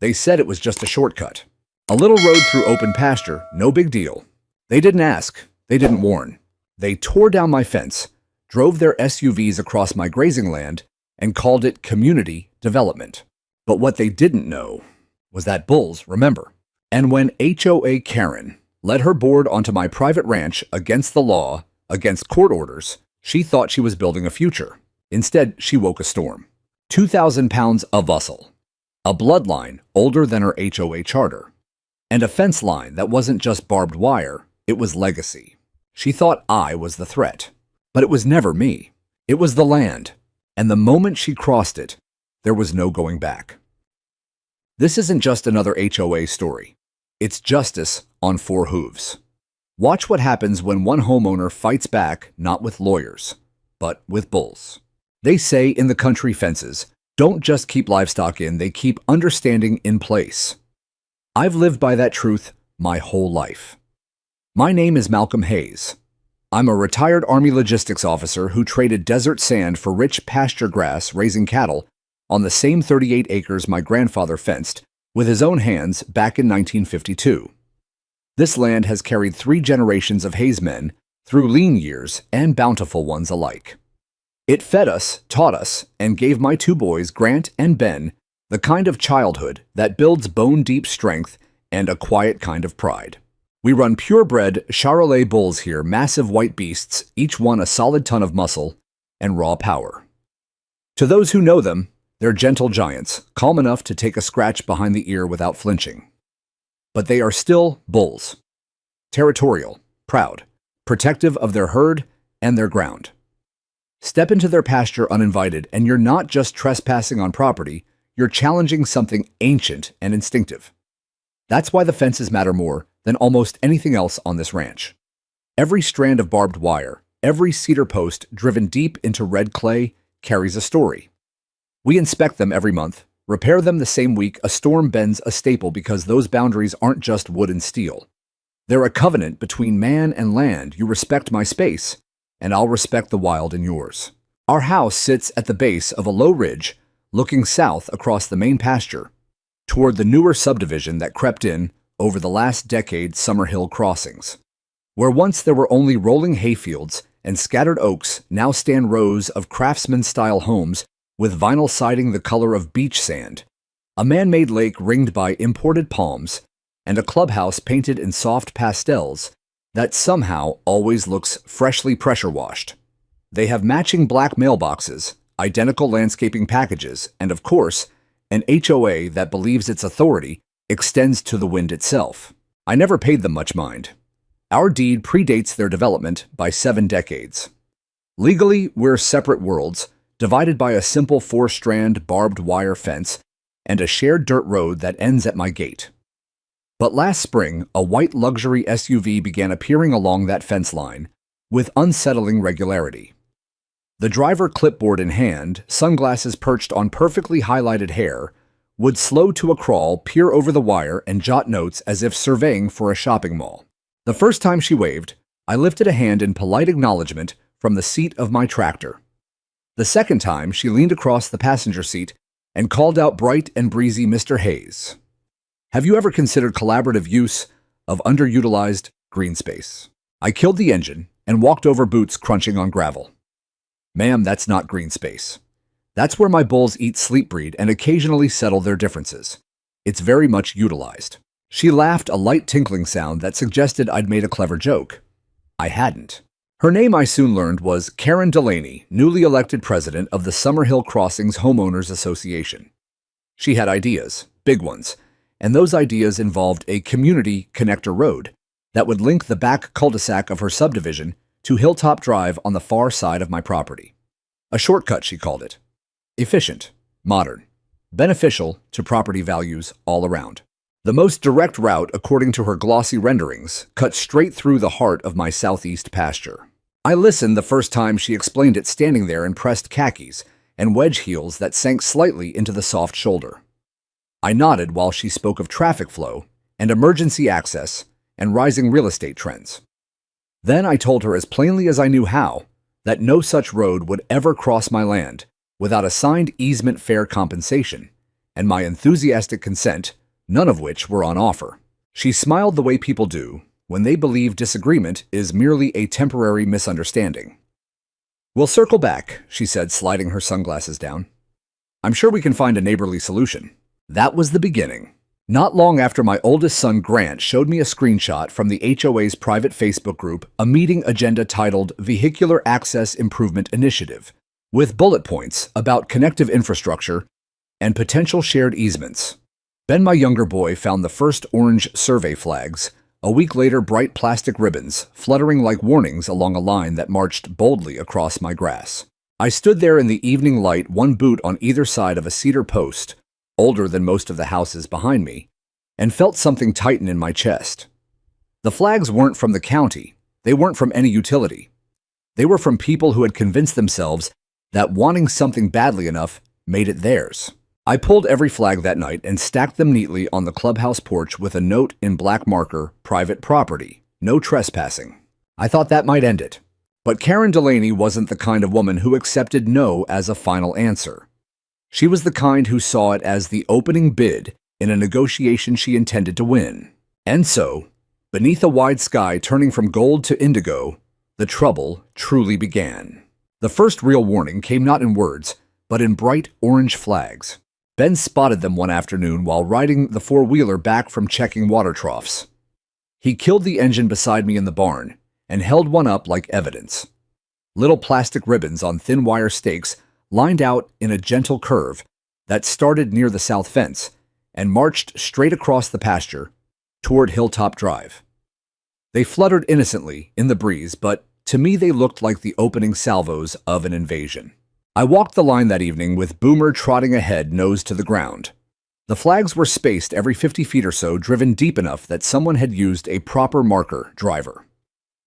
They said it was just a shortcut. A little road through open pasture, no big deal. They didn't ask. They didn't warn. They tore down my fence, drove their SUVs across my grazing land, and called it community development. But what they didn't know was that bulls remember. And when HOA Karen led her board onto my private ranch against the law, against court orders, she thought she was building a future. Instead, she woke a storm. 2,000 pounds of muscle, a bloodline older than her HOA charter, and a fence line that wasn't just barbed wire, it was legacy. She thought I was the threat. But it was never me. It was the land. And the moment she crossed it, there was no going back. This isn't just another HOA story. It's justice on four hooves. Watch what happens when one homeowner fights back not with lawyers, but with bulls. They say in the country fences don't just keep livestock in, they keep understanding in place. I've lived by that truth my whole life. My name is Malcolm Hayes. I'm a retired Army logistics officer who traded desert sand for rich pasture grass raising cattle on the same 38 acres my grandfather fenced with his own hands back in 1952. This land has carried 3 generations of Hayes men through lean years and bountiful ones alike. It fed us, taught us, and gave my 2 boys, Grant and Ben, the kind of childhood that builds bone-deep strength and a quiet kind of pride. We run purebred Charolais bulls here, massive white beasts, each one a solid ton of muscle and raw power. To those who know them, they're gentle giants, calm enough to take a scratch behind the ear without flinching. But they are still bulls. Territorial, proud, protective of their herd and their ground. Step into their pasture uninvited, and you're not just trespassing on property, you're challenging something ancient and instinctive. That's why the fences matter more than almost anything else on this ranch. Every strand of barbed wire, every cedar post driven deep into red clay carries a story. We inspect them every month, repair them the same week a storm bends a staple because those boundaries aren't just wood and steel. They're a covenant between man and land. You respect my space, and I'll respect the wild in yours. Our house sits at the base of a low ridge, looking south across the main pasture, toward the newer subdivision that crept in over the last decade Summerhill crossings. Where once there were only rolling hayfields and scattered oaks, now stand rows of craftsman-style homes with vinyl siding the color of beach sand, a man-made lake ringed by imported palms, and a clubhouse painted in soft pastels that somehow always looks freshly pressure-washed. They have matching black mailboxes, identical landscaping packages, and of course, an HOA that believes its authority extends to the wind itself. I never paid them much mind. Our deed predates their development by 7 decades. Legally, we're separate worlds, divided by a simple 4-strand barbed wire fence and a shared dirt road that ends at my gate. But last spring, a white luxury SUV began appearing along that fence line with unsettling regularity. The driver, clipboard in hand, sunglasses perched on perfectly highlighted hair, would slow to a crawl, peer over the wire, and jot notes as if surveying for a shopping mall. The first time she waved, I lifted a hand in polite acknowledgement from the seat of my tractor. The second time, she leaned across the passenger seat and called out bright and breezy Mr. Hayes. Have you ever considered collaborative use of underutilized green space? I killed the engine and walked over, boots crunching on gravel. Ma'am, that's not green space. That's where my bulls eat, sleep, breed, and occasionally settle their differences. It's very much utilized. She laughed, a light tinkling sound that suggested I'd made a clever joke. I hadn't. Her name, I soon learned, was Karen Delaney, newly elected president of the Summerhill Crossings Homeowners Association. She had ideas, big ones, and those ideas involved a community connector road that would link the back cul-de-sac of her subdivision to Hilltop Drive on the far side of my property. A shortcut, she called it. Efficient, modern, beneficial to property values all around. The most direct route, according to her glossy renderings, cut straight through the heart of my southeast pasture. I listened the first time she explained it, standing there in pressed khakis and wedge heels that sank slightly into the soft shoulder. I nodded while she spoke of traffic flow and emergency access and rising real estate trends. Then I told her as plainly as I knew how that no such road would ever cross my land without a signed easement fair compensation, and my enthusiastic consent, none of which were on offer. She smiled the way people do when they believe disagreement is merely a temporary misunderstanding. "We'll circle back," she said, sliding her sunglasses down. "I'm sure we can find a neighborly solution." That was the beginning. Not long after my oldest son, Grant, showed me a screenshot from the HOA's private Facebook group, a meeting agenda titled Vehicular Access Improvement Initiative, with bullet points about connective infrastructure and potential shared easements. Ben, my younger boy, found the first orange survey flags. A week later, bright plastic ribbons, fluttering like warnings along a line that marched boldly across my grass. I stood there in the evening light, one boot on either side of a cedar post, older than most of the houses behind me, and felt something tighten in my chest. The flags weren't from the county. They weren't from any utility. They were from people who had convinced themselves that wanting something badly enough made it theirs. I pulled every flag that night and stacked them neatly on the clubhouse porch with a note in black marker, "Private property, no trespassing." I thought that might end it. But Karen Delaney wasn't the kind of woman who accepted no as a final answer. She was the kind who saw it as the opening bid in a negotiation she intended to win. And so, beneath a wide sky turning from gold to indigo, the trouble truly began. The first real warning came not in words, but in bright orange flags. Ben spotted them one afternoon while riding the four-wheeler back from checking water troughs. He killed the engine beside me in the barn and held one up like evidence. Little plastic ribbons on thin wire stakes lined out in a gentle curve that started near the south fence and marched straight across the pasture toward Hilltop Drive. They fluttered innocently in the breeze, but to me they looked like the opening salvos of an invasion. I walked the line that evening with Boomer trotting ahead, nose to the ground. The flags were spaced every 50 feet or so, driven deep enough that someone had used a proper marker driver.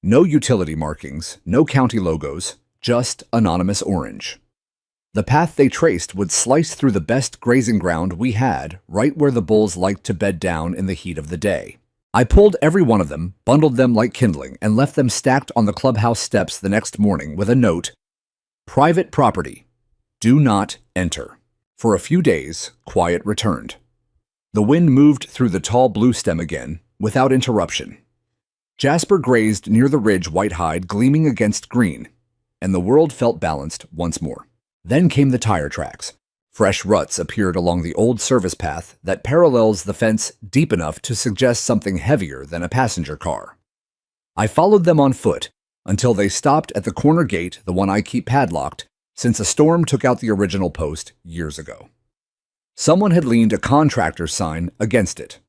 No utility markings, no county logos, just anonymous orange. The path they traced would slice through the best grazing ground we had, right where the bulls liked to bed down in the heat of the day. I pulled every one of them, bundled them like kindling, and left them stacked on the clubhouse steps the next morning with a note, "Private property. Do not enter." For a few days, quiet returned. The wind moved through the tall blue stem again, without interruption. Jasper grazed near the ridge, white hide gleaming against green, and the world felt balanced once more. Then came the tire tracks. Fresh ruts appeared along the old service path that parallels the fence deep enough to suggest something heavier than a passenger car. I followed them on foot until they stopped at the corner gate, the one I keep padlocked, since a storm took out the original post years ago. Someone had leaned a contractor's sign against it.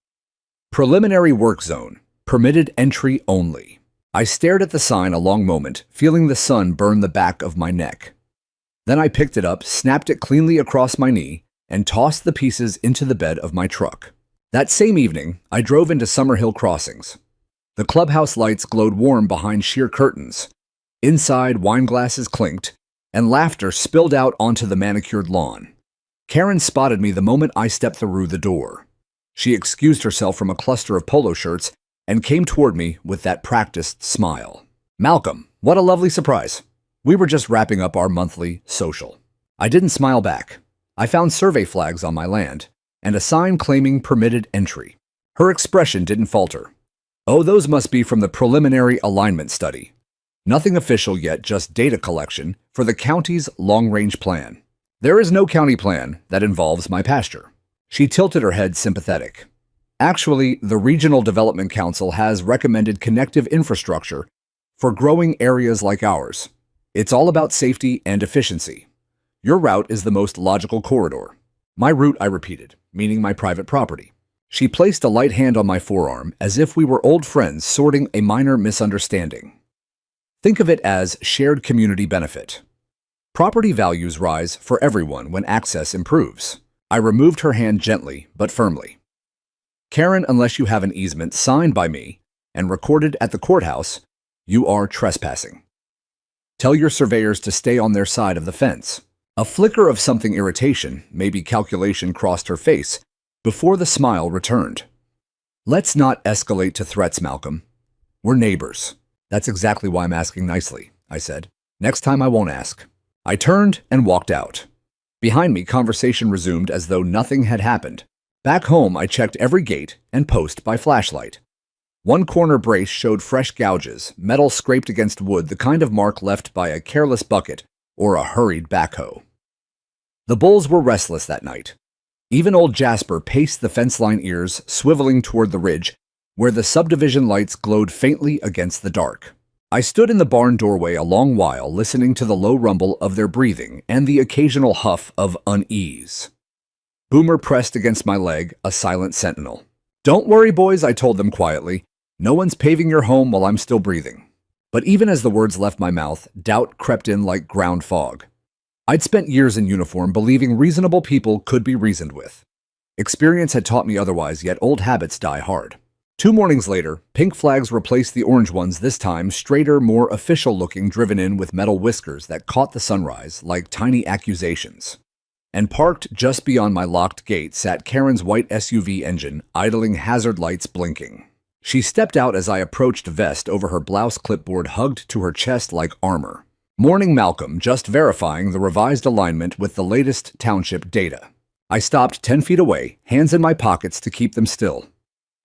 "Preliminary work zone. Permitted entry only." I stared at the sign a long moment, feeling the sun burn the back of my neck. Then I picked it up, snapped it cleanly across my knee, and tossed the pieces into the bed of my truck. That same evening, I drove into Summerhill Crossings. The clubhouse lights glowed warm behind sheer curtains. Inside, wine glasses clinked, and laughter spilled out onto the manicured lawn. Karen spotted me the moment I stepped through the door. She excused herself from a cluster of polo shirts and came toward me with that practiced smile. "Malcolm, what a lovely surprise. We were just wrapping up our monthly social." I didn't smile back. I found survey flags on my land and a sign claiming permitted entry. Her expression didn't falter. "Oh, those must be from the preliminary alignment study. Nothing official yet, just data collection for the county's long-range plan. There is no county plan that involves my pasture." She tilted her head, sympathetic. "Actually, the Regional Development Council has recommended connective infrastructure for growing areas like ours. It's all about safety and efficiency. Your route is the most logical corridor." "My route," I repeated, meaning my private property. She placed a light hand on my forearm as if we were old friends sorting a minor misunderstanding. "Think of it as shared community benefit. Property values rise for everyone when access improves." I removed her hand gently but firmly. "Karen, unless you have an easement signed by me and recorded at the courthouse, you are trespassing. Tell your surveyors to stay on their side of the fence." A flicker of something irritation, maybe calculation, crossed her face before the smile returned. "Let's not escalate to threats, Malcolm. We're neighbors." "That's exactly why I'm asking nicely," I said. "Next time I won't ask." I turned and walked out. Behind me, conversation resumed as though nothing had happened. Back home, I checked every gate and post by flashlight. One corner brace showed fresh gouges, metal scraped against wood, the kind of mark left by a careless bucket or a hurried backhoe. The bulls were restless that night. Even old Jasper paced the fence line, ears swiveling toward the ridge, where the subdivision lights glowed faintly against the dark. I stood in the barn doorway a long while, listening to the low rumble of their breathing and the occasional huff of unease. Boomer pressed against my leg, a silent sentinel. "Don't worry, boys," I told them quietly. "No one's paving your home while I'm still breathing." But even as the words left my mouth, doubt crept in like ground fog. I'd spent years in uniform believing reasonable people could be reasoned with. Experience had taught me otherwise, yet old habits die hard. 2 mornings later, pink flags replaced the orange ones, this time straighter, more official-looking, driven in with metal whiskers that caught the sunrise like tiny accusations. And parked just beyond my locked gate sat Karen's white SUV engine, idling, hazard lights blinking. She stepped out as I approached, vest over her blouse, clipboard hugged to her chest like armor. "Morning, Malcolm, just verifying the revised alignment with the latest township data." I stopped 10 feet away, hands in my pockets to keep them still.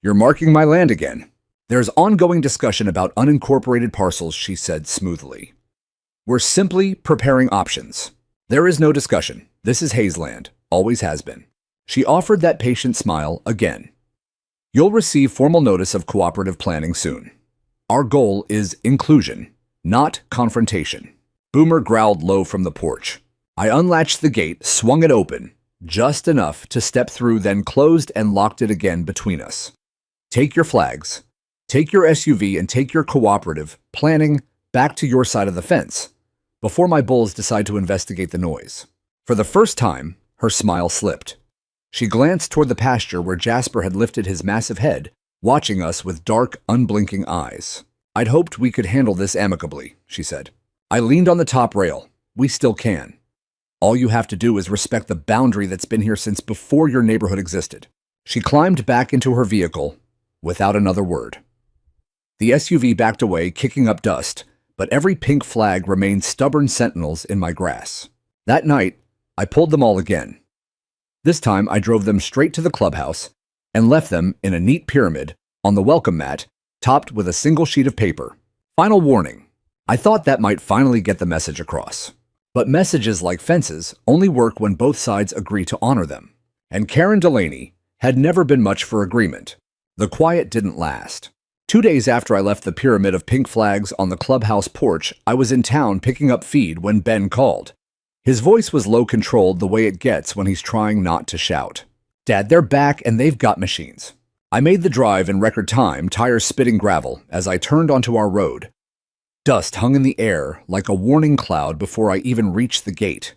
"You're marking my land again." "There's ongoing discussion about unincorporated parcels," she said smoothly. "We're simply preparing options. There is no discussion. This is Hayes land, always has been." She offered that patient smile again. "You'll receive formal notice of cooperative planning soon. Our goal is inclusion, not confrontation." Boomer growled low from the porch. I unlatched the gate, swung it open, just enough to step through, then closed and locked it again between us. "Take your flags, take your SUV, and take your cooperative planning back to your side of the fence before my bulls decide to investigate the noise." For the first time, her smile slipped. She glanced toward the pasture where Jasper had lifted his massive head, watching us with dark, unblinking eyes. "I'd hoped we could handle this amicably," she said. I leaned on the top rail. "We still can. All you have to do is respect the boundary that's been here since before your neighborhood existed." She climbed back into her vehicle without another word. The SUV backed away, kicking up dust, but every pink flag remained stubborn sentinels in my grass. That night, I pulled them all again. This time, I drove them straight to the clubhouse and left them in a neat pyramid on the welcome mat, topped with a single sheet of paper. "Final warning." I thought that might finally get the message across. But messages, like fences, only work when both sides agree to honor them. And Karen Delaney had never been much for agreement. The quiet didn't last. 2 days after I left the pyramid of pink flags on the clubhouse porch, I was in town picking up feed when Ben called. His voice was low, controlled, the way it gets when he's trying not to shout. "Dad, they're back and they've got machines." I made the drive in record time, tires spitting gravel, as I turned onto our road. Dust hung in the air like a warning cloud before I even reached the gate.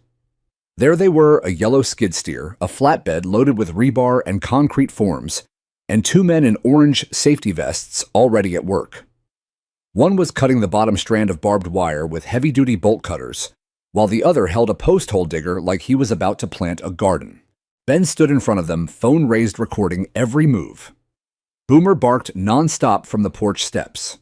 There they were, a yellow skid steer, a flatbed loaded with rebar and concrete forms, and 2 men in orange safety vests already at work. One was cutting the bottom strand of barbed wire with heavy-duty bolt cutters, while the other held a post hole digger like he was about to plant a garden. Ben stood in front of them, phone raised, recording every move. Boomer barked nonstop from the porch steps.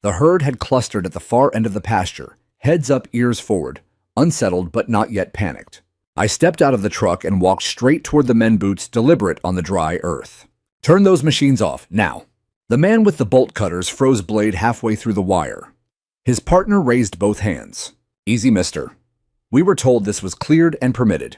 The herd had clustered at the far end of the pasture, heads up, ears forward, unsettled but not yet panicked. I stepped out of the truck and walked straight toward the men, boots deliberate on the dry earth. "Turn those machines off, now." The man with the bolt cutters froze blade halfway through the wire. His partner raised both hands. "Easy, mister. We were told this was cleared and permitted."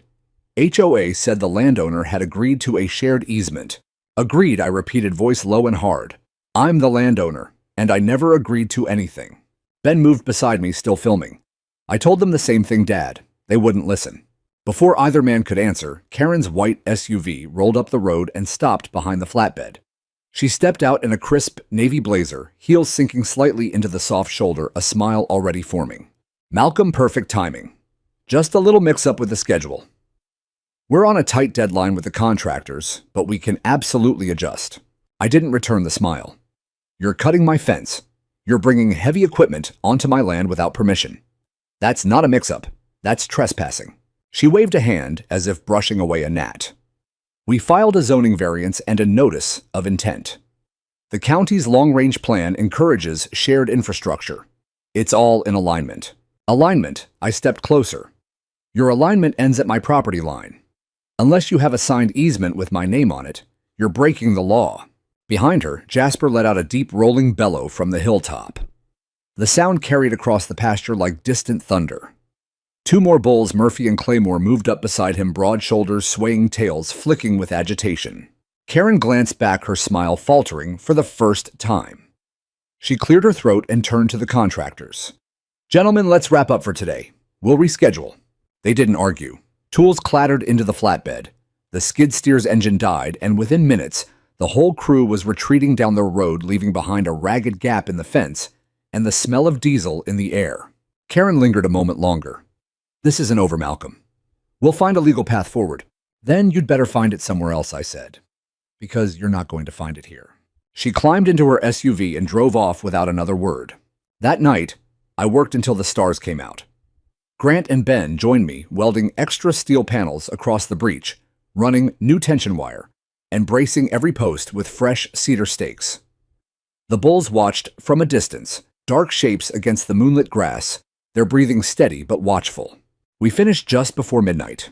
HOA said the landowner had agreed to a shared easement. "Agreed," I repeated, voice low and hard. "I'm the landowner, and I never agreed to anything." Ben moved beside me, still filming. I told them the same thing, Dad. They wouldn't listen. Before either man could answer, Karen's white SUV rolled up the road and stopped behind the flatbed. She stepped out in a crisp navy blazer, heels sinking slightly into the soft shoulder, a smile already forming. "Malcolm, perfect timing. Just a little mix-up with the schedule. We're on a tight deadline with the contractors, but we can absolutely adjust." I didn't return the smile. "You're cutting my fence. You're bringing heavy equipment onto my land without permission. That's not a mix-up. That's trespassing." She waved a hand as if brushing away a gnat. "We filed a zoning variance and a notice of intent. The county's long-range plan encourages shared infrastructure. It's all in alignment." Alignment. I stepped closer. Your alignment ends at my property line. Unless you have a signed easement with my name on it, you're breaking the law." Behind her, Jasper let out a deep rolling bellow from the hilltop. The sound carried across the pasture like distant thunder. Two more bulls, Murphy and Claymore, moved up beside him, broad shoulders, swaying tails, flicking with agitation. Karen glanced back, her smile faltering for the first time. She cleared her throat and turned to the contractors. "Gentlemen, let's wrap up for today. We'll reschedule." They didn't argue. Tools clattered into the flatbed. The skid steer's engine died, and within minutes, the whole crew was retreating down the road, leaving behind a ragged gap in the fence and the smell of diesel in the air. Karen lingered a moment longer. "This isn't over, Malcolm. We'll find a legal path forward. Then you'd better find it somewhere else," I said. "Because you're not going to find it here." She climbed into her SUV and drove off without another word. That night, I worked until the stars came out. Grant and Ben joined me, welding extra steel panels across the breach, running new tension wire, and bracing every post with fresh cedar stakes. The bulls watched from a distance, dark shapes against the moonlit grass, their breathing steady but watchful. We finished just before midnight.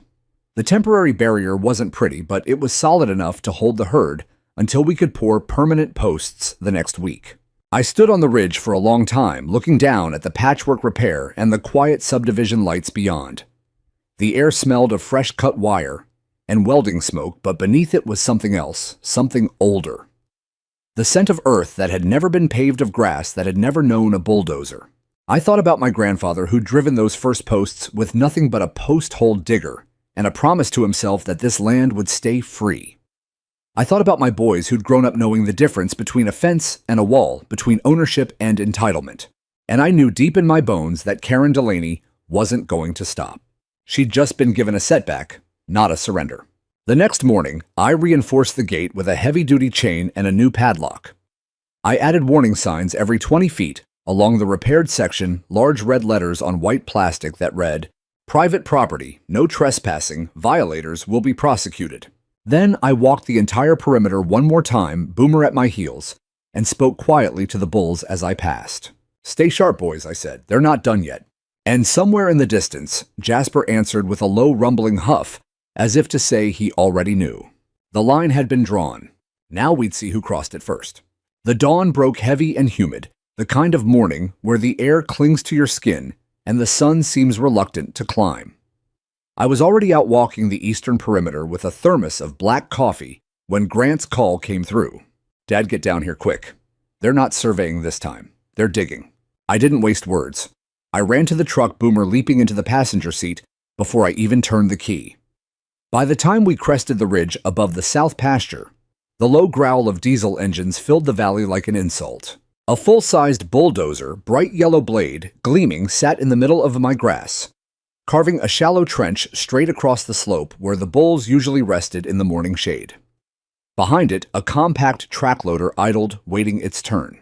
The temporary barrier wasn't pretty, but it was solid enough to hold the herd until we could pour permanent posts the next week. I stood on the ridge for a long time, looking down at the patchwork repair and the quiet subdivision lights beyond. The air smelled of fresh-cut wire and welding smoke, but beneath it was something else, something older. The scent of earth that had never been paved, of grass that had never known a bulldozer. I thought about my grandfather, who'd driven those first posts with nothing but a post-hole digger and a promise to himself that this land would stay free. I thought about my boys who'd grown up knowing the difference between a fence and a wall, between ownership and entitlement. And I knew deep in my bones that Karen Delaney wasn't going to stop. She'd just been given a setback, not a surrender. The next morning, I reinforced the gate with a heavy-duty chain and a new padlock. I added warning signs every 20 feet along the repaired section, large red letters on white plastic that read, "Private property, no trespassing, violators will be prosecuted." Then I walked the entire perimeter one more time, Boomer at my heels, and spoke quietly to the bulls as I passed. "Stay sharp, boys," I said. "They're not done yet." And somewhere in the distance, Jasper answered with a low rumbling huff, as if to say he already knew. The line had been drawn. Now we'd see who crossed it first. The dawn broke heavy and humid, the kind of morning where the air clings to your skin and the sun seems reluctant to climb. I was already out walking the eastern perimeter with a thermos of black coffee when Grant's call came through. "Dad, get down here quick. They're not surveying this time. They're digging." I didn't waste words. I ran to the truck, Boomer leaping into the passenger seat before I even turned the key. By the time we crested the ridge above the south pasture, the low growl of diesel engines filled the valley like an insult. A full-sized bulldozer, bright yellow blade, gleaming, sat in the middle of my grass, carving a shallow trench straight across the slope where the bulls usually rested in the morning shade. Behind it, a compact track loader idled, waiting its turn.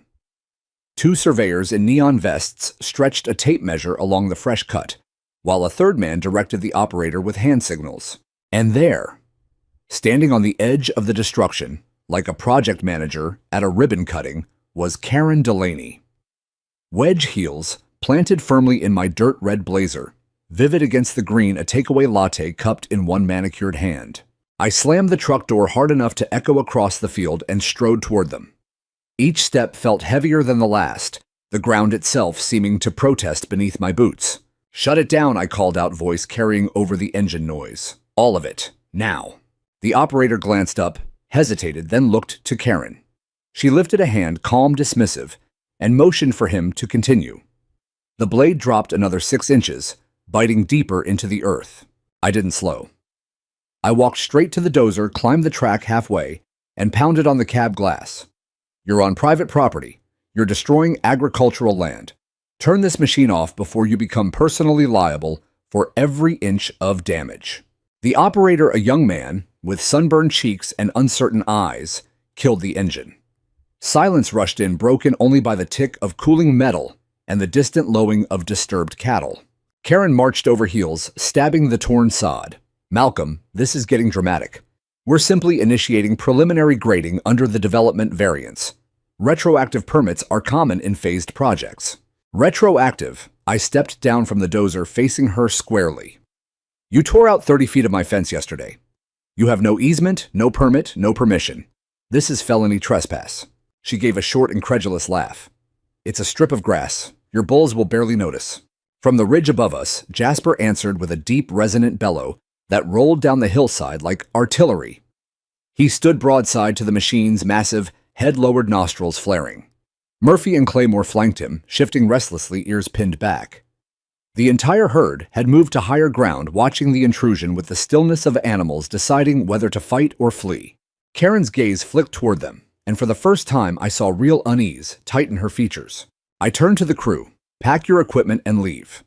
Two surveyors in neon vests stretched a tape measure along the fresh cut, while a third man directed the operator with hand signals. And there, standing on the edge of the destruction, like a project manager at a ribbon cutting, was Karen Delaney. Wedge heels planted firmly in my dirt red blazer, vivid against the green, a takeaway latte cupped in one manicured hand. I slammed the truck door hard enough to echo across the field and strode toward them. Each step felt heavier than the last, the ground itself seeming to protest beneath my boots. "Shut it down," I called out, voice carrying over the engine noise. "All of it. Now." The operator glanced up, hesitated, then looked to Karen. She lifted a hand, calm, dismissive, and motioned for him to continue. The blade dropped another 6 inches, biting deeper into the earth. I didn't slow. I walked straight to the dozer, climbed the track halfway, and pounded on the cab glass. "You're on private property. You're destroying agricultural land. Turn this machine off before you become personally liable for every inch of damage." The operator, a young man with sunburned cheeks and uncertain eyes, killed the engine. Silence rushed in, broken only by the tick of cooling metal and the distant lowing of disturbed cattle. Karen marched over heels, stabbing the torn sod. "Malcolm, this is getting dramatic. We're simply initiating preliminary grading under the development variance. Retroactive permits are common in phased projects." Retroactive. I stepped down from the dozer, facing her squarely. You tore out 30 feet of my fence yesterday. You have no easement, no permit, no permission. This is felony trespass." She gave a short, incredulous laugh. "It's a strip of grass. Your bulls will barely notice." From the ridge above us, Jasper answered with a deep, resonant bellow that rolled down the hillside like artillery. He stood broadside to the machine's massive, head-lowered nostrils flaring. Murphy and Claymore flanked him, shifting restlessly, ears pinned back. The entire herd had moved to higher ground, watching the intrusion with the stillness of animals deciding whether to fight or flee. Karen's gaze flicked toward them, and for the first time I saw real unease tighten her features. I turned to the crew. "Pack your equipment and leave.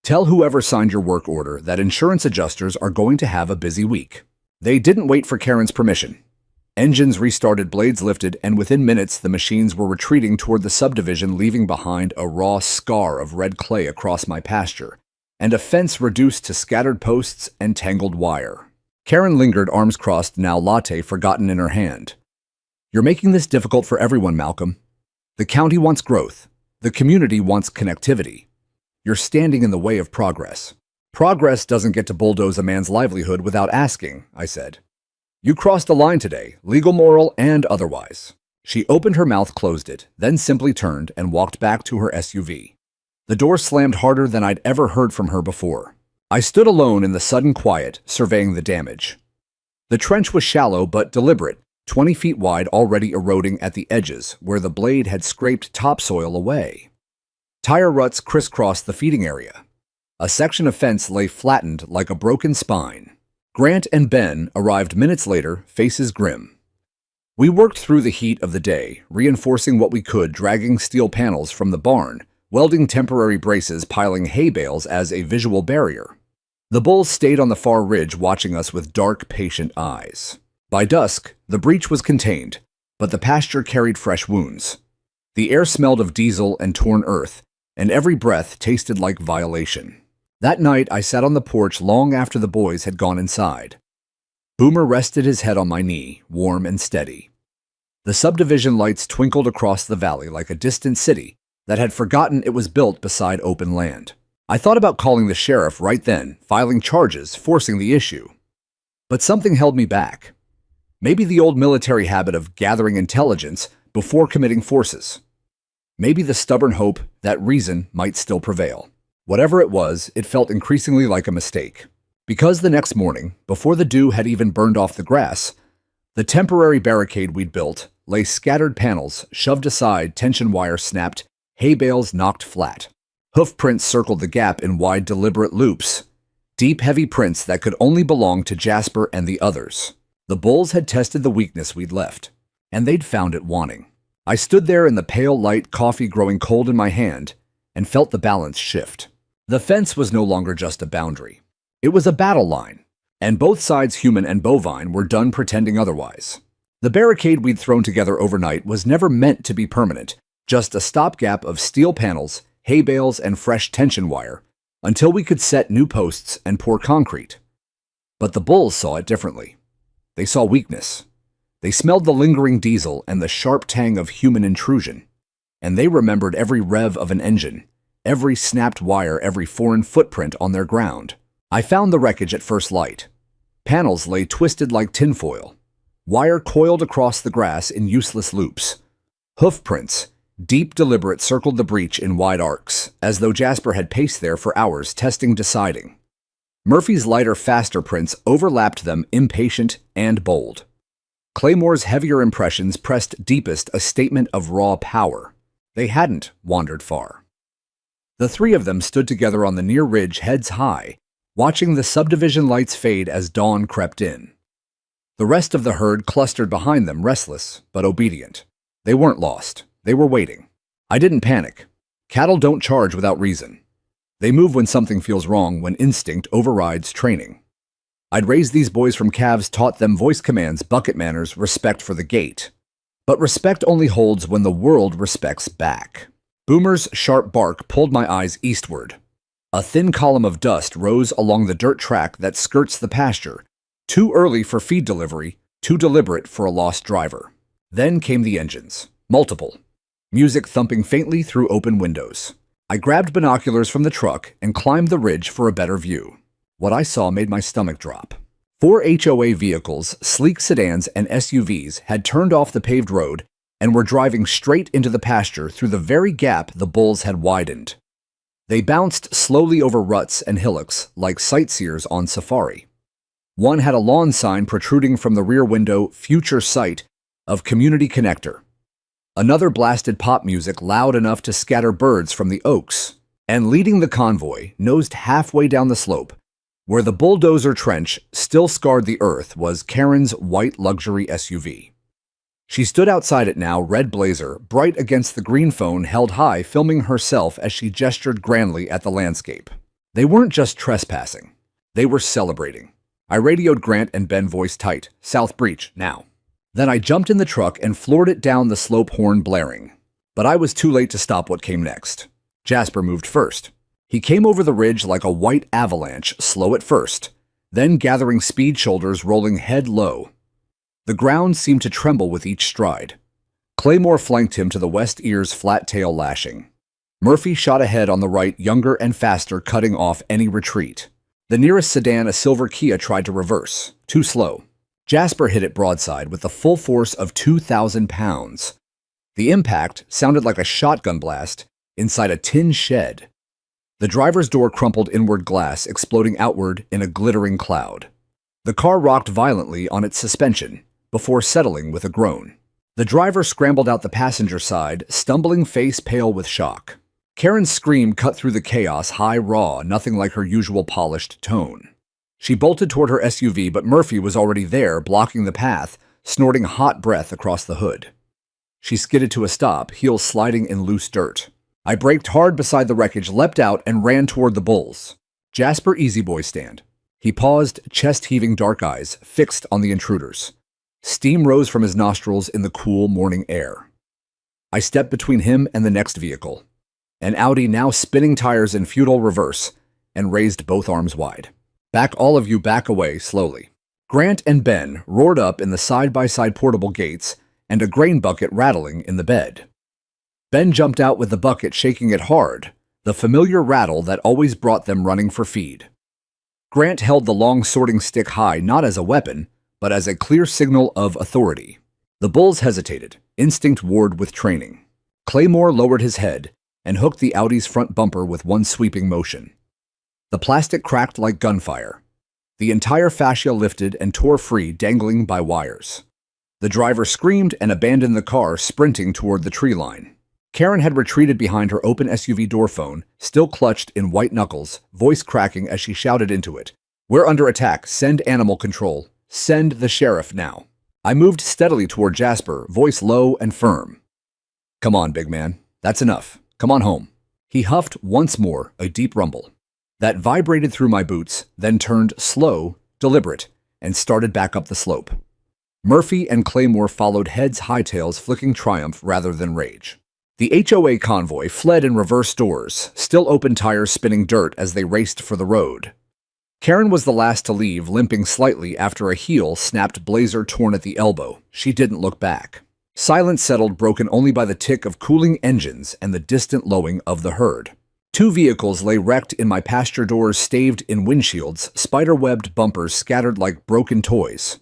Tell whoever signed your work order that insurance adjusters are going to have a busy week." They didn't wait for Karen's permission. Engines restarted, blades lifted, and within minutes the machines were retreating toward the subdivision, leaving behind a raw scar of red clay across my pasture, and a fence reduced to scattered posts and tangled wire. Karen lingered, arms crossed, now latte forgotten in her hand. "You're making this difficult for everyone, Malcolm. The county wants growth. The community wants connectivity. You're standing in the way of progress." "Progress doesn't get to bulldoze a man's livelihood without asking," I said. "You crossed a line today, legal, moral, and otherwise." She opened her mouth, closed it, then simply turned and walked back to her SUV. The door slammed harder than I'd ever heard from her before. I stood alone in the sudden quiet, surveying the damage. The trench was shallow but deliberate, 20 feet wide, already eroding at the edges where the blade had scraped topsoil away. Tire ruts crisscrossed the feeding area. A section of fence lay flattened like a broken spine. Grant and Ben arrived minutes later, faces grim. We worked through the heat of the day, reinforcing what we could, dragging steel panels from the barn, welding temporary braces, piling hay bales as a visual barrier. The bulls stayed on the far ridge, watching us with dark, patient eyes. By dusk, the breach was contained, but the pasture carried fresh wounds. The air smelled of diesel and torn earth, and every breath tasted like violation. That night, I sat on the porch long after the boys had gone inside. Boomer rested his head on my knee, warm and steady. The subdivision lights twinkled across the valley like a distant city that had forgotten it was built beside open land. I thought about calling the sheriff right then, filing charges, forcing the issue. But something held me back. Maybe the old military habit of gathering intelligence before committing forces. Maybe the stubborn hope that reason might still prevail. Whatever it was, it felt increasingly like a mistake. Because the next morning, before the dew had even burned off the grass, the temporary barricade we'd built lay scattered panels, shoved aside, tension wire snapped, hay bales knocked flat. Hoof prints circled the gap in wide, deliberate loops. Deep, heavy prints that could only belong to Jasper and the others. The bulls had tested the weakness we'd left, and they'd found it wanting. I stood there in the pale light, coffee growing cold in my hand, and felt the balance shift. The fence was no longer just a boundary. It was a battle line, and both sides, human and bovine, were done pretending otherwise. The barricade we'd thrown together overnight was never meant to be permanent, just a stopgap of steel panels, hay bales, and fresh tension wire, until we could set new posts and pour concrete. But the bulls saw it differently. They saw weakness. They smelled the lingering diesel and the sharp tang of human intrusion, and they remembered every rev of an engine, every snapped wire, every foreign footprint on their ground. I found the wreckage at first light. Panels lay twisted like tinfoil. Wire coiled across the grass in useless loops. Hoof prints, deep, deliberate, circled the breach in wide arcs, as though Jasper had paced there for hours, testing, deciding. Murphy's lighter, faster prints overlapped them, impatient and bold. Claymore's heavier impressions pressed deepest, a statement of raw power. They hadn't wandered far. The three of them stood together on the near ridge, heads high, watching the subdivision lights fade as dawn crept in. The rest of the herd clustered behind them, restless but obedient. They weren't lost. They were waiting. I didn't panic. Cattle don't charge without reason. They move when something feels wrong, when instinct overrides training. I'd raised these boys from calves, taught them voice commands, bucket manners, respect for the gate. But respect only holds when the world respects back. Boomer's sharp bark pulled my eyes eastward. A thin column of dust rose along the dirt track that skirts the pasture, too early for feed delivery, too deliberate for a lost driver. Then came the engines, multiple, music thumping faintly through open windows. I grabbed binoculars from the truck and climbed the ridge for a better view. What I saw made my stomach drop. 4 HOA vehicles, sleek sedans, and SUVs had turned off the paved road and were driving straight into the pasture through the very gap the bulls had widened. They bounced slowly over ruts and hillocks like sightseers on safari. One had a lawn sign protruding from the rear window, future site of Community Connector. Another blasted pop music loud enough to scatter birds from the oaks, and leading the convoy, nosed halfway down the slope, where the bulldozer trench still scarred the earth, was Karen's white luxury SUV. She stood outside it now, red blazer, bright against the green phone held high, filming herself as she gestured grandly at the landscape. They weren't just trespassing. They were celebrating. I radioed Grant and Ben, voice tight, "South Breach, now." Then I jumped in the truck and floored it down the slope, horn blaring. But I was too late to stop what came next. Jasper moved first. He came over the ridge like a white avalanche, slow at first, then gathering speed, shoulders rolling head low. The ground seemed to tremble with each stride. Claymore flanked him to the west, ears flat, tail lashing. Murphy shot ahead on the right, younger and faster, cutting off any retreat. The nearest sedan, a silver Kia, tried to reverse. Too slow. Jasper hit it broadside with the full force of 2,000 pounds. The impact sounded like a shotgun blast inside a tin shed. The driver's door crumpled inward, glass exploding outward in a glittering cloud. The car rocked violently on its suspension before settling with a groan. The driver scrambled out the passenger side, stumbling, face pale with shock. Karen's scream cut through the chaos, high, raw, nothing like her usual polished tone. She bolted toward her SUV, but Murphy was already there, blocking the path, snorting hot breath across the hood. She skidded to a stop, heels sliding in loose dirt. I braked hard beside the wreckage, leapt out, and ran toward the bulls. Jasper, easy boy, stand. He paused, chest-heaving, dark eyes fixed on the intruders. Steam rose from his nostrils in the cool morning air. I stepped between him and the next vehicle, an Audi now spinning tires in futile reverse, and raised both arms wide. "Back, all of you, back away," slowly. Grant and Ben roared up in the side-by-side portable gates and a grain bucket rattling in the bed. Ben jumped out with the bucket, shaking it hard, the familiar rattle that always brought them running for feed. Grant held the long sorting stick high, not as a weapon, but as a clear signal of authority. The bulls hesitated, instinct warred with training. Claymore lowered his head and hooked the Audi's front bumper with one sweeping motion. The plastic cracked like gunfire. The entire fascia lifted and tore free, dangling by wires. The driver screamed and abandoned the car, sprinting toward the tree line. Karen had retreated behind her open SUV door phone, still clutched in white knuckles, voice cracking as she shouted into it. "We're under attack. Send animal control. Send the sheriff now." I moved steadily toward Jasper, voice low and firm. "Come on, big man. That's enough. Come on home." He huffed once more, a deep rumble that vibrated through my boots, then turned slow, deliberate, and started back up the slope. Murphy and Claymore followed, heads, hightails flicking triumph rather than rage. The HOA convoy fled in reverse doors, still open tires spinning dirt as they raced for the road. Karen was the last to leave, limping slightly after a heel snapped, blazer torn at the elbow. She didn't look back. Silence settled, broken only by the tick of cooling engines and the distant lowing of the herd. 2 vehicles lay wrecked in my pasture, doors staved in windshields, spider-webbed bumpers scattered like broken toys.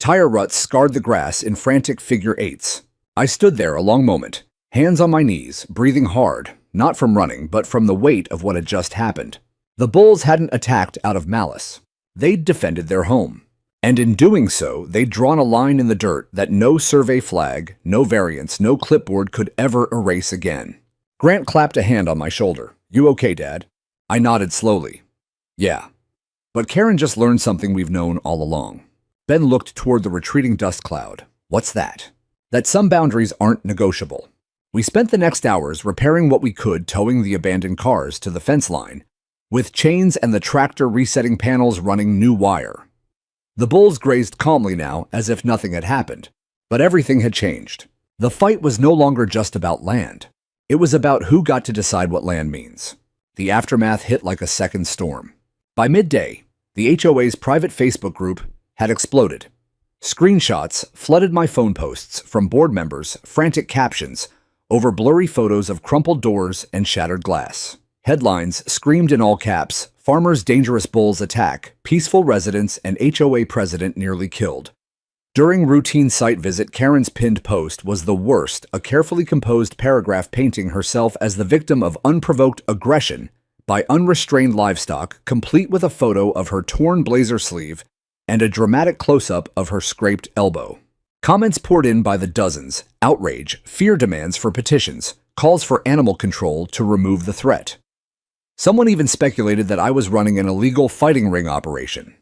Tire ruts scarred the grass in frantic figure eights. I stood there a long moment, hands on my knees, breathing hard, not from running, but from the weight of what had just happened. The bulls hadn't attacked out of malice. They'd defended their home. And in doing so, they'd drawn a line in the dirt that no survey flag, no variance, no clipboard could ever erase again. Grant clapped a hand on my shoulder. "You okay, Dad?" I nodded slowly. "Yeah. But Karen just learned something we've known all along." Ben looked toward the retreating dust cloud. "What's that?" "That some boundaries aren't negotiable." We spent the next hours repairing what we could, towing the abandoned cars to the fence line, with chains and the tractor resetting panels running new wire. The bulls grazed calmly now, as if nothing had happened. But everything had changed. The fight was no longer just about land. It was about who got to decide what land means. The aftermath hit like a second storm. By midday, the HOA's private Facebook group had exploded. Screenshots flooded my phone posts from board members, frantic captions over blurry photos of crumpled doors and shattered glass. Headlines screamed in all caps, "Farmers' dangerous bulls attack, peaceful residents and HOA president nearly killed." During routine site visit, Karen's pinned post was the worst, a carefully composed paragraph painting herself as the victim of unprovoked aggression by unrestrained livestock, complete with a photo of her torn blazer sleeve and a dramatic close-up of her scraped elbow. Comments poured in by the dozens, outrage, fear demands for petitions, calls for animal control to remove the threat. Someone even speculated that I was running an illegal fighting ring operation.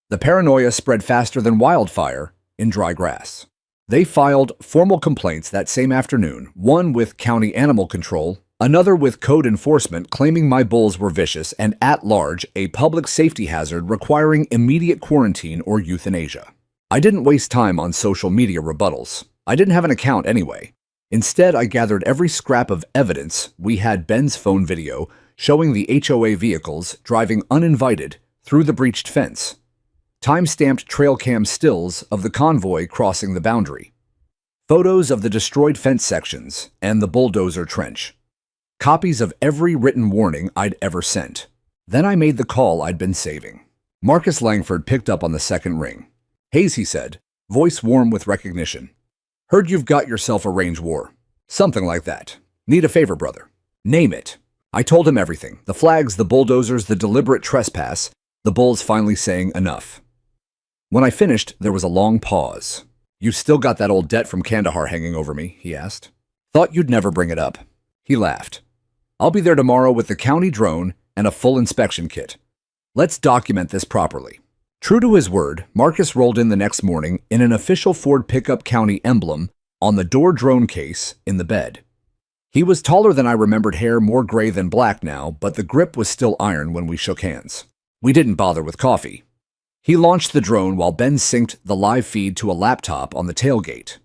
The paranoia spread faster than wildfire in dry grass. They filed formal complaints that same afternoon, one with county animal control, another with code enforcement claiming my bulls were vicious and at large a public safety hazard requiring immediate quarantine or euthanasia. I didn't waste time on social media rebuttals. I didn't have an account anyway. Instead, I gathered every scrap of evidence. We had Ben's phone video showing the HOA vehicles driving uninvited through the breached fence, time-stamped trail cam stills of the convoy crossing the boundary, photos of the destroyed fence sections and the bulldozer trench, copies of every written warning I'd ever sent. Then I made the call I'd been saving. Marcus Langford picked up on the second ring. "Hayes," he said, voice warm with recognition. "Heard you've got yourself a range war." "Something like that. Need a favor, brother." "Name it." I told him everything. The flags, the bulldozers, the deliberate trespass, the bulls finally saying enough. When I finished, there was a long pause. "You still got that old debt from Kandahar hanging over me?" he asked. "Thought you'd never bring it up." He laughed. "I'll be there tomorrow with the county drone and a full inspection kit. Let's document this properly." True to his word, Marcus rolled in the next morning in an official Ford pickup county emblem on the door drone case in the bed. He was taller than I remembered, hair more gray than black now, but the grip was still iron when we shook hands. We didn't bother with coffee. He launched the drone while Ben synced the live feed to a laptop on the tailgate.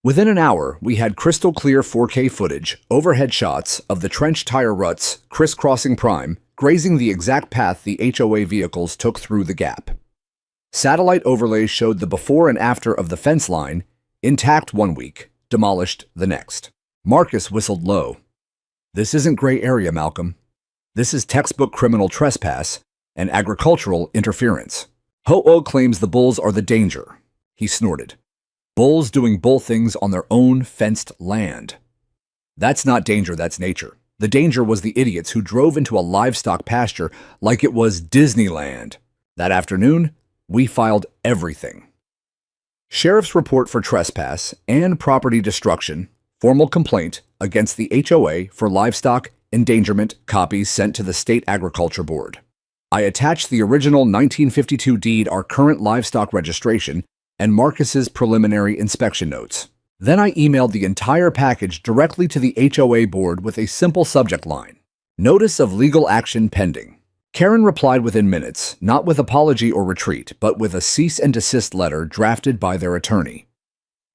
Within an hour, we had crystal clear 4K footage, overhead shots of the trench tire ruts crisscrossing Prime, grazing the exact path the HOA vehicles took through the gap. Satellite overlays showed the before and after of the fence line, intact 1 week, demolished the next. Marcus whistled low. "This isn't gray area, Malcolm. This is textbook criminal trespass and agricultural interference. HOA claims the bulls are the danger," he snorted. "Bulls doing bull things on their own fenced land. That's not danger, that's nature. The danger was the idiots who drove into a livestock pasture like it was Disneyland. That afternoon, we filed everything. Sheriff's report for trespass and property destruction, formal complaint against the HOA for livestock endangerment, copies sent to the State Agriculture Board. I attached the original 1952 deed, our current livestock registration, and Marcus's preliminary inspection notes. Then I emailed the entire package directly to the HOA board with a simple subject line: "Notice of legal action pending." Karen replied within minutes, not with apology or retreat, but with a cease and desist letter drafted by their attorney.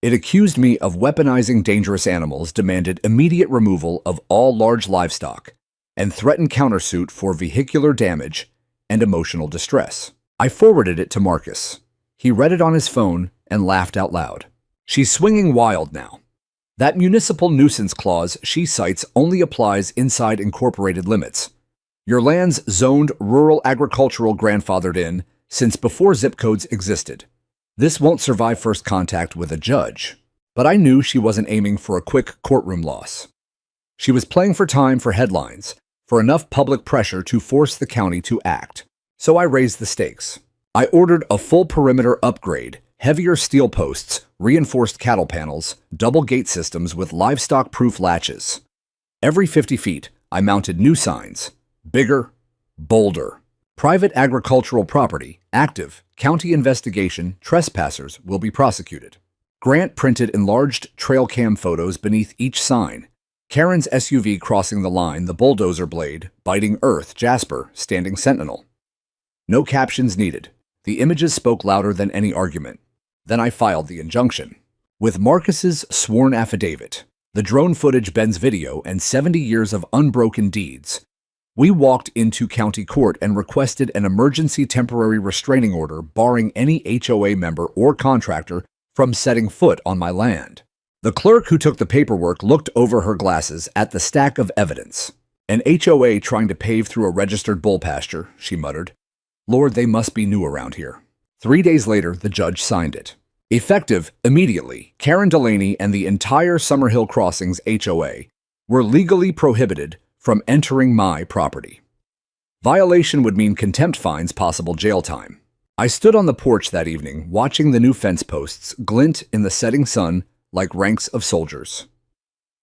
It accused me of weaponizing dangerous animals, demanded immediate removal of all large livestock, and threatened countersuit for vehicular damage and emotional distress. I forwarded it to Marcus. He read it on his phone and laughed out loud. "She's swinging wild now. That municipal nuisance clause she cites only applies inside incorporated limits. Your land's zoned rural agricultural grandfathered in since before zip codes existed. This won't survive first contact with a judge." But I knew she wasn't aiming for a quick courtroom loss. She was playing for time, for headlines, for enough public pressure to force the county to act. So I raised the stakes. I ordered a full perimeter upgrade, heavier steel posts, reinforced cattle panels, double gate systems with livestock-proof latches. Every 50 feet, I mounted new signs. Bigger, bolder. Private agricultural property, active, county investigation, trespassers will be prosecuted. Grant printed enlarged trail cam photos beneath each sign. Karen's SUV crossing the line, the bulldozer blade, biting earth, Jasper, standing sentinel. No captions needed. The images spoke louder than any argument. Then I filed the injunction. With Marcus's sworn affidavit, the drone footage, Ben's video, and 70 years of unbroken deeds, we walked into county court and requested an emergency temporary restraining order barring any HOA member or contractor from setting foot on my land. The clerk who took the paperwork looked over her glasses at the stack of evidence. An HOA trying to pave through a registered bull pasture, she muttered. Lord, they must be new around here. 3 days later, the judge signed it. Effective immediately, Karen Delaney and the entire Summerhill Crossings HOA were legally prohibited from entering my property. Violation would mean contempt fines, possible jail time. I stood on the porch that evening, watching the new fence posts glint in the setting sun like ranks of soldiers.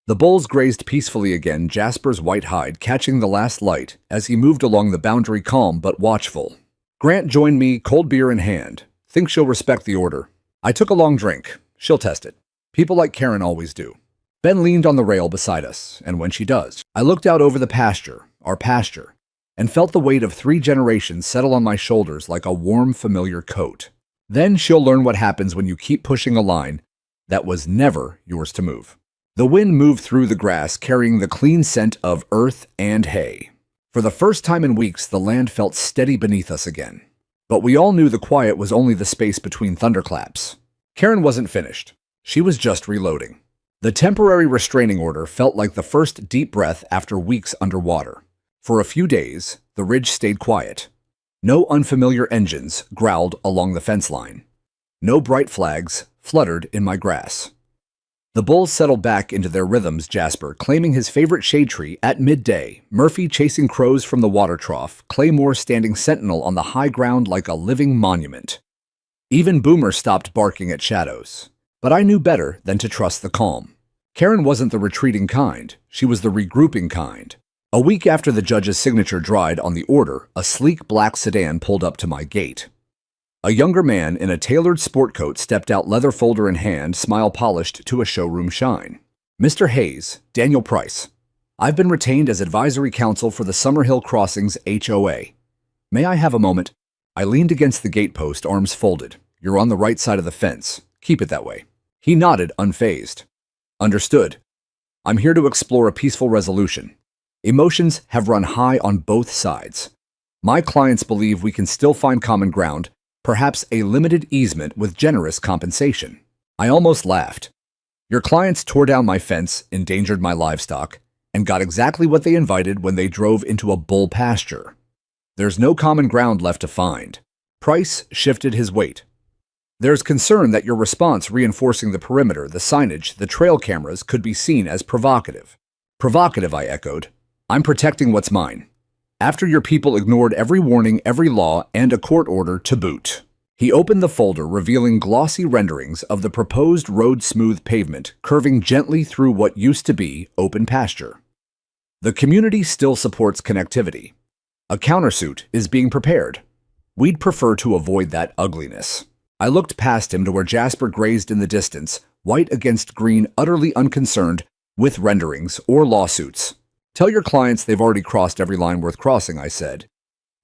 The bulls grazed peacefully again, Jasper's white hide catching the last light as he moved along the boundary, calm but watchful. Grant joined me, cold beer in hand. Think she'll respect the order. I took a long drink. She'll test it. People like Karen always do. Ben leaned on the rail beside us, and when she does, I looked out over the pasture, our pasture, and felt the weight of 3 generations settle on my shoulders like a warm, familiar coat. Then she'll learn what happens when you keep pushing a line that was never yours to move. The wind moved through the grass, carrying the clean scent of earth and hay. For the first time in weeks, the land felt steady beneath us again. But we all knew the quiet was only the space between thunderclaps. Karen wasn't finished. She was just reloading. The temporary restraining order felt like the first deep breath after weeks underwater. For a few days, the ridge stayed quiet. No unfamiliar engines growled along the fence line. No bright flags fluttered in my grass. The bulls settled back into their rhythms, Jasper claiming his favorite shade tree at midday, Murphy chasing crows from the water trough, Claymore standing sentinel on the high ground like a living monument. Even Boomer stopped barking at shadows. But I knew better than to trust the calm. Karen wasn't the retreating kind, she was the regrouping kind. A week after the judge's signature dried on the order, a sleek black sedan pulled up to my gate. A younger man in a tailored sport coat stepped out, leather folder in hand, smile polished to a showroom shine. Mr. Hayes, Daniel Price. I've been retained as advisory counsel for the Summerhill Crossings HOA. May I have a moment? I leaned against the gatepost, arms folded. You're on the right side of the fence. Keep it that way. He nodded, unfazed. Understood. I'm here to explore a peaceful resolution. Emotions have run high on both sides. My clients believe we can still find common ground, perhaps a limited easement with generous compensation. I almost laughed. Your clients tore down my fence, endangered my livestock, and got exactly what they invited when they drove into a bull pasture. There's no common ground left to find. Price shifted his weight. There's concern that your response reinforcing the perimeter, the signage, the trail cameras could be seen as provocative. Provocative, I echoed. I'm protecting what's mine. After your people ignored every warning, every law, and a court order to boot. He opened the folder, revealing glossy renderings of the proposed road-smooth pavement curving gently through what used to be open pasture. The community still supports connectivity. A countersuit is being prepared. We'd prefer to avoid that ugliness. I looked past him to where Jasper grazed in the distance, white against green, utterly unconcerned with renderings or lawsuits. Tell your clients they've already crossed every line worth crossing, I said.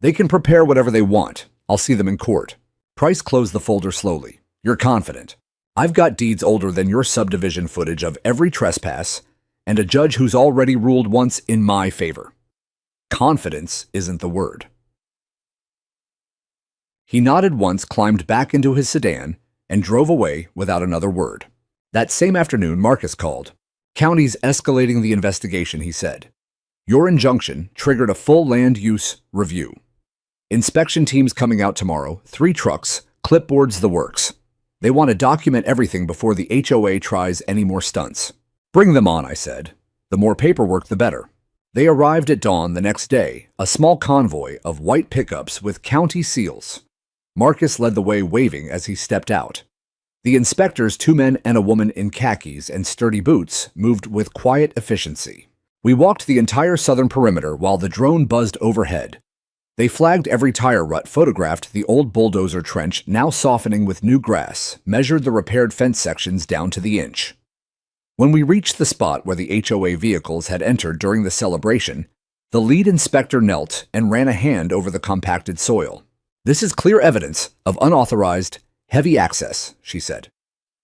They can prepare whatever they want. I'll see them in court. Price closed the folder slowly. You're confident. I've got deeds older than your subdivision footage of every trespass, and a judge who's already ruled once in my favor. Confidence isn't the word. He nodded once, climbed back into his sedan, and drove away without another word. That same afternoon, Marcus called. County's escalating the investigation, he said. Your injunction triggered a full land use review. Inspection teams coming out tomorrow, 3 trucks, clipboards, the works. They want to document everything before the HOA tries any more stunts. Bring them on, I said. The more paperwork, the better. They arrived at dawn the next day, a small convoy of white pickups with county seals. Marcus led the way, waving as he stepped out. The inspectors, 2 men and a woman in khakis and sturdy boots, moved with quiet efficiency. We walked the entire southern perimeter while the drone buzzed overhead. They flagged every tire rut, photographed the old bulldozer trench now softening with new grass, measured the repaired fence sections down to the inch. When we reached the spot where the HOA vehicles had entered during the celebration, the lead inspector knelt and ran a hand over the compacted soil. This is clear evidence of unauthorized, heavy access, she said.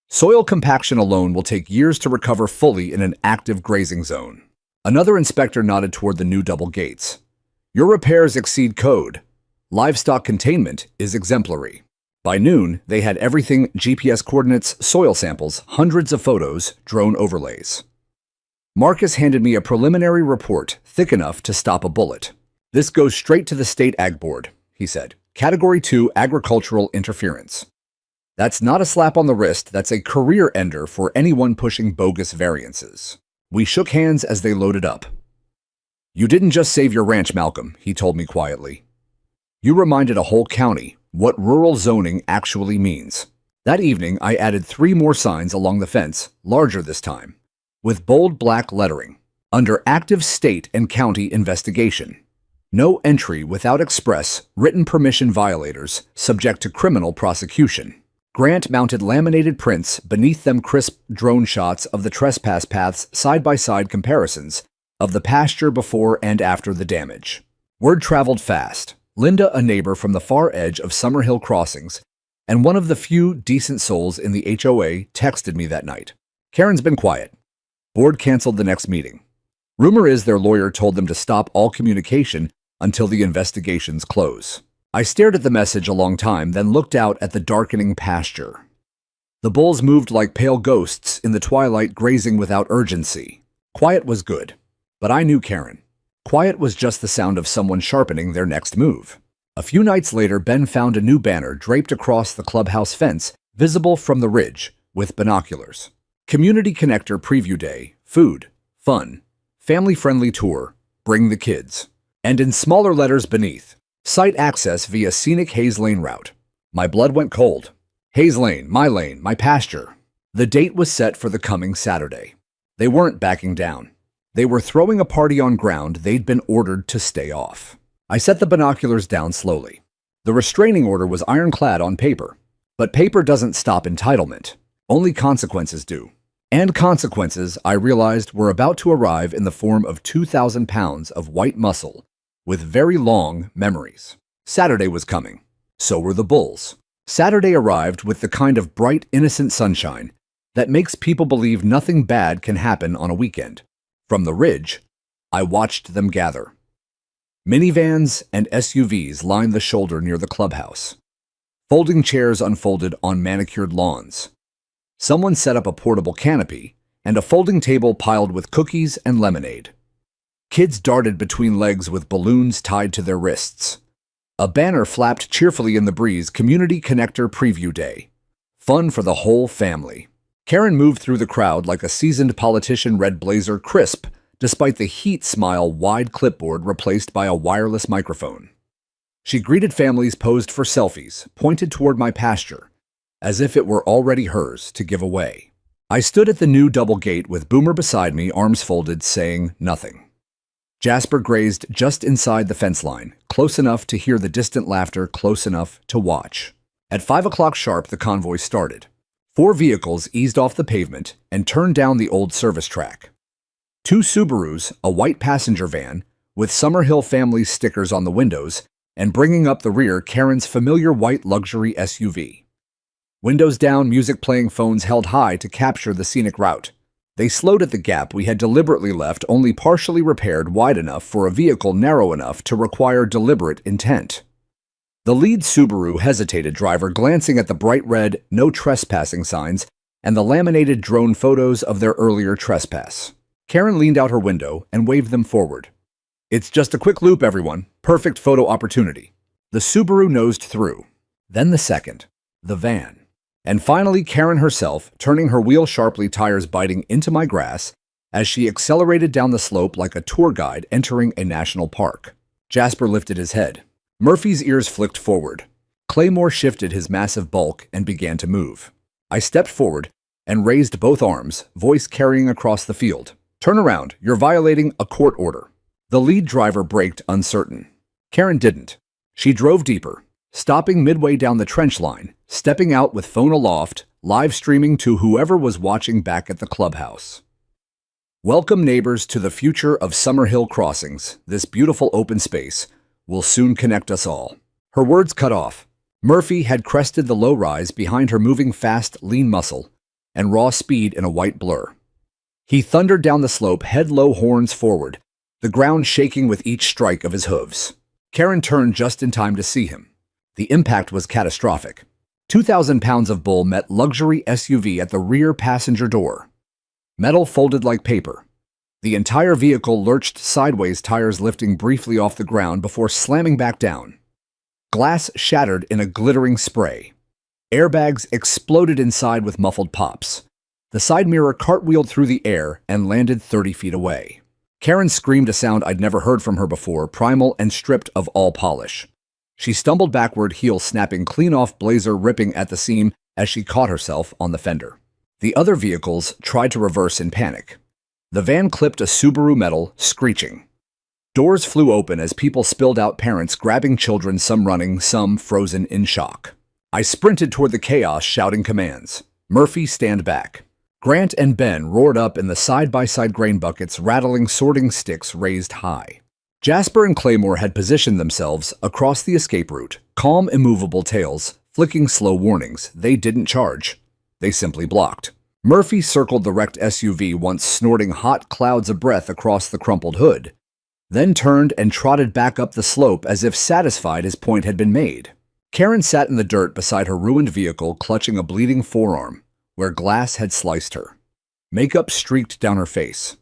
Soil compaction alone will take years to recover fully in an active grazing zone. Another inspector nodded toward the new double gates. Your repairs exceed code. Livestock containment is exemplary. By noon, they had everything: GPS coordinates, soil samples, hundreds of photos, drone overlays. Marcus handed me a preliminary report thick enough to stop a bullet. "This goes straight to the State Ag Board," he said. "Category 2 agricultural interference. That's not a slap on the wrist, that's a career ender for anyone pushing bogus variances." We shook hands as they loaded up. "You didn't just save your ranch, Malcolm," he told me quietly. "You reminded a whole county what rural zoning actually means." That evening, I added 3 more signs along the fence, larger this time, with bold black lettering, under active state and county investigation. No entry without express, written permission violators, subject to criminal prosecution. Grant mounted laminated prints, beneath them crisp drone shots of the trespass paths, side-by-side comparisons of the pasture before and after the damage. Word traveled fast. Linda, a neighbor from the far edge of Summerhill Crossings, and one of the few decent souls in the HOA, texted me that night. "Karen's been quiet. Board canceled the next meeting. Rumor is their lawyer told them to stop all communication until the investigations close." I stared at the message a long time, then looked out at the darkening pasture. The bulls moved like pale ghosts in the twilight, grazing without urgency. Quiet was good, but I knew Karen. Quiet was just the sound of someone sharpening their next move. A few nights later, Ben found a new banner draped across the clubhouse fence, visible from the ridge, with binoculars. "Community Connector Preview Day, food, fun, family-friendly tour, bring the kids." And in smaller letters beneath, "Site access via scenic Hayes Lane route." My blood went cold. Hayes Lane, my pasture. The date was set for the coming Saturday. They weren't backing down. They were throwing a party on ground they'd been ordered to stay off. I set the binoculars down slowly. The restraining order was ironclad on paper. But paper doesn't stop entitlement. Only consequences do. And consequences, I realized, were about to arrive in the form of 2,000 pounds of white muscle with very long memories. Saturday was coming. So were the bulls. Saturday arrived with the kind of bright, innocent sunshine that makes people believe nothing bad can happen on a weekend. From the ridge, I watched them gather. Minivans and SUVs lined the shoulder near the clubhouse. Folding chairs unfolded on manicured lawns. Someone set up a portable canopy and a folding table piled with cookies and lemonade. Kids darted between legs with balloons tied to their wrists. A banner flapped cheerfully in the breeze, "Community Connector Preview Day. Fun for the whole family." Karen moved through the crowd like a seasoned politician, red blazer crisp, despite the heat smile wide clipboard replaced by a wireless microphone. She greeted families, posed for selfies, pointed toward my pasture, as if it were already hers to give away. I stood at the new double gate with Boomer beside me, arms folded, saying nothing. Jasper grazed just inside the fence line, close enough to hear the distant laughter, close enough to watch. At 5 o'clock sharp, the convoy started. 4 vehicles eased off the pavement and turned down the old service track. 2 Subarus, a white passenger van, with Summerhill family stickers on the windows, and bringing up the rear, Karen's familiar white luxury SUV. Windows down, music playing, phones held high to capture the scenic route. They slowed at the gap we had deliberately left, only partially repaired, wide enough for a vehicle narrow enough to require deliberate intent. The lead Subaru hesitated, driver glancing at the bright red "No Trespassing" signs and the laminated drone photos of their earlier trespass. Karen leaned out her window and waved them forward. "It's just a quick loop, everyone. Perfect photo opportunity." The Subaru nosed through. Then the second, the van. And finally Karen herself, turning her wheel sharply, tires biting into my grass as she accelerated down the slope like a tour guide entering a national park. Jasper lifted his head. Murphy's ears flicked forward. Claymore shifted his massive bulk and began to move. I stepped forward and raised both arms, voice carrying across the field. "Turn around, you're violating a court order." The lead driver braked, uncertain. Karen didn't. She drove deeper, stopping midway down the trench line, stepping out with phone aloft, live streaming to whoever was watching back at the clubhouse. "Welcome, neighbors, to the future of Summerhill Crossings. This beautiful open space will soon connect us all." Her words cut off. Murphy had crested the low rise behind her, moving fast, lean muscle, and raw speed in a white blur. He thundered down the slope, head low, horns forward, the ground shaking with each strike of his hooves. Karen turned just in time to see him. The impact was catastrophic. 2,000 pounds of bull met luxury SUV at the rear passenger door. Metal folded like paper. The entire vehicle lurched sideways, tires lifting briefly off the ground before slamming back down. Glass shattered in a glittering spray. Airbags exploded inside with muffled pops. The side mirror cartwheeled through the air and landed 30 feet away. Karen screamed a sound I'd never heard from her before, primal and stripped of all polish. She stumbled backward, heel snapping clean off, blazer ripping at the seam as she caught herself on the fender. The other vehicles tried to reverse in panic. The van clipped a Subaru metal, screeching. Doors flew open as people spilled out, parents grabbing children, some running, some frozen in shock. I sprinted toward the chaos, shouting commands. Murphy, stand back. Grant and Ben roared up in the side-by-side grain buckets, rattling sorting sticks raised high. Jasper and Claymore had positioned themselves across the escape route, calm, immovable tails, flicking slow warnings. They didn't charge. They simply blocked. Murphy circled the wrecked SUV, once snorting hot clouds of breath across the crumpled hood, then turned and trotted back up the slope as if satisfied his point had been made. Karen sat in the dirt beside her ruined vehicle, clutching a bleeding forearm where glass had sliced her. Makeup streaked down her face.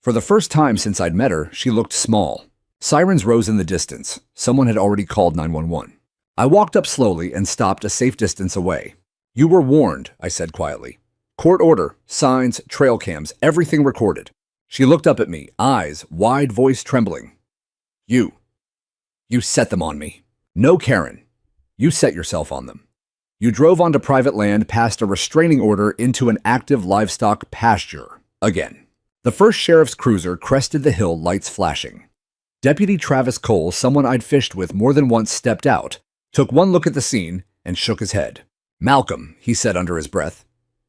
For the first time since I'd met her, she looked small. Sirens rose in the distance. Someone had already called 911. I walked up slowly and stopped a safe distance away. "You were warned," I said quietly. "Court order, signs, trail cams, everything recorded." She looked up at me, eyes wide, voice trembling. You set them on me." "No, Karen. You set yourself on them. You drove onto private land, past a restraining order, into an active livestock pasture. Again." The first sheriff's cruiser crested the hill, lights flashing. Deputy Travis Cole, someone I'd fished with more than once, stepped out, took one look at the scene, and shook his head. "Malcolm," he said under his breath.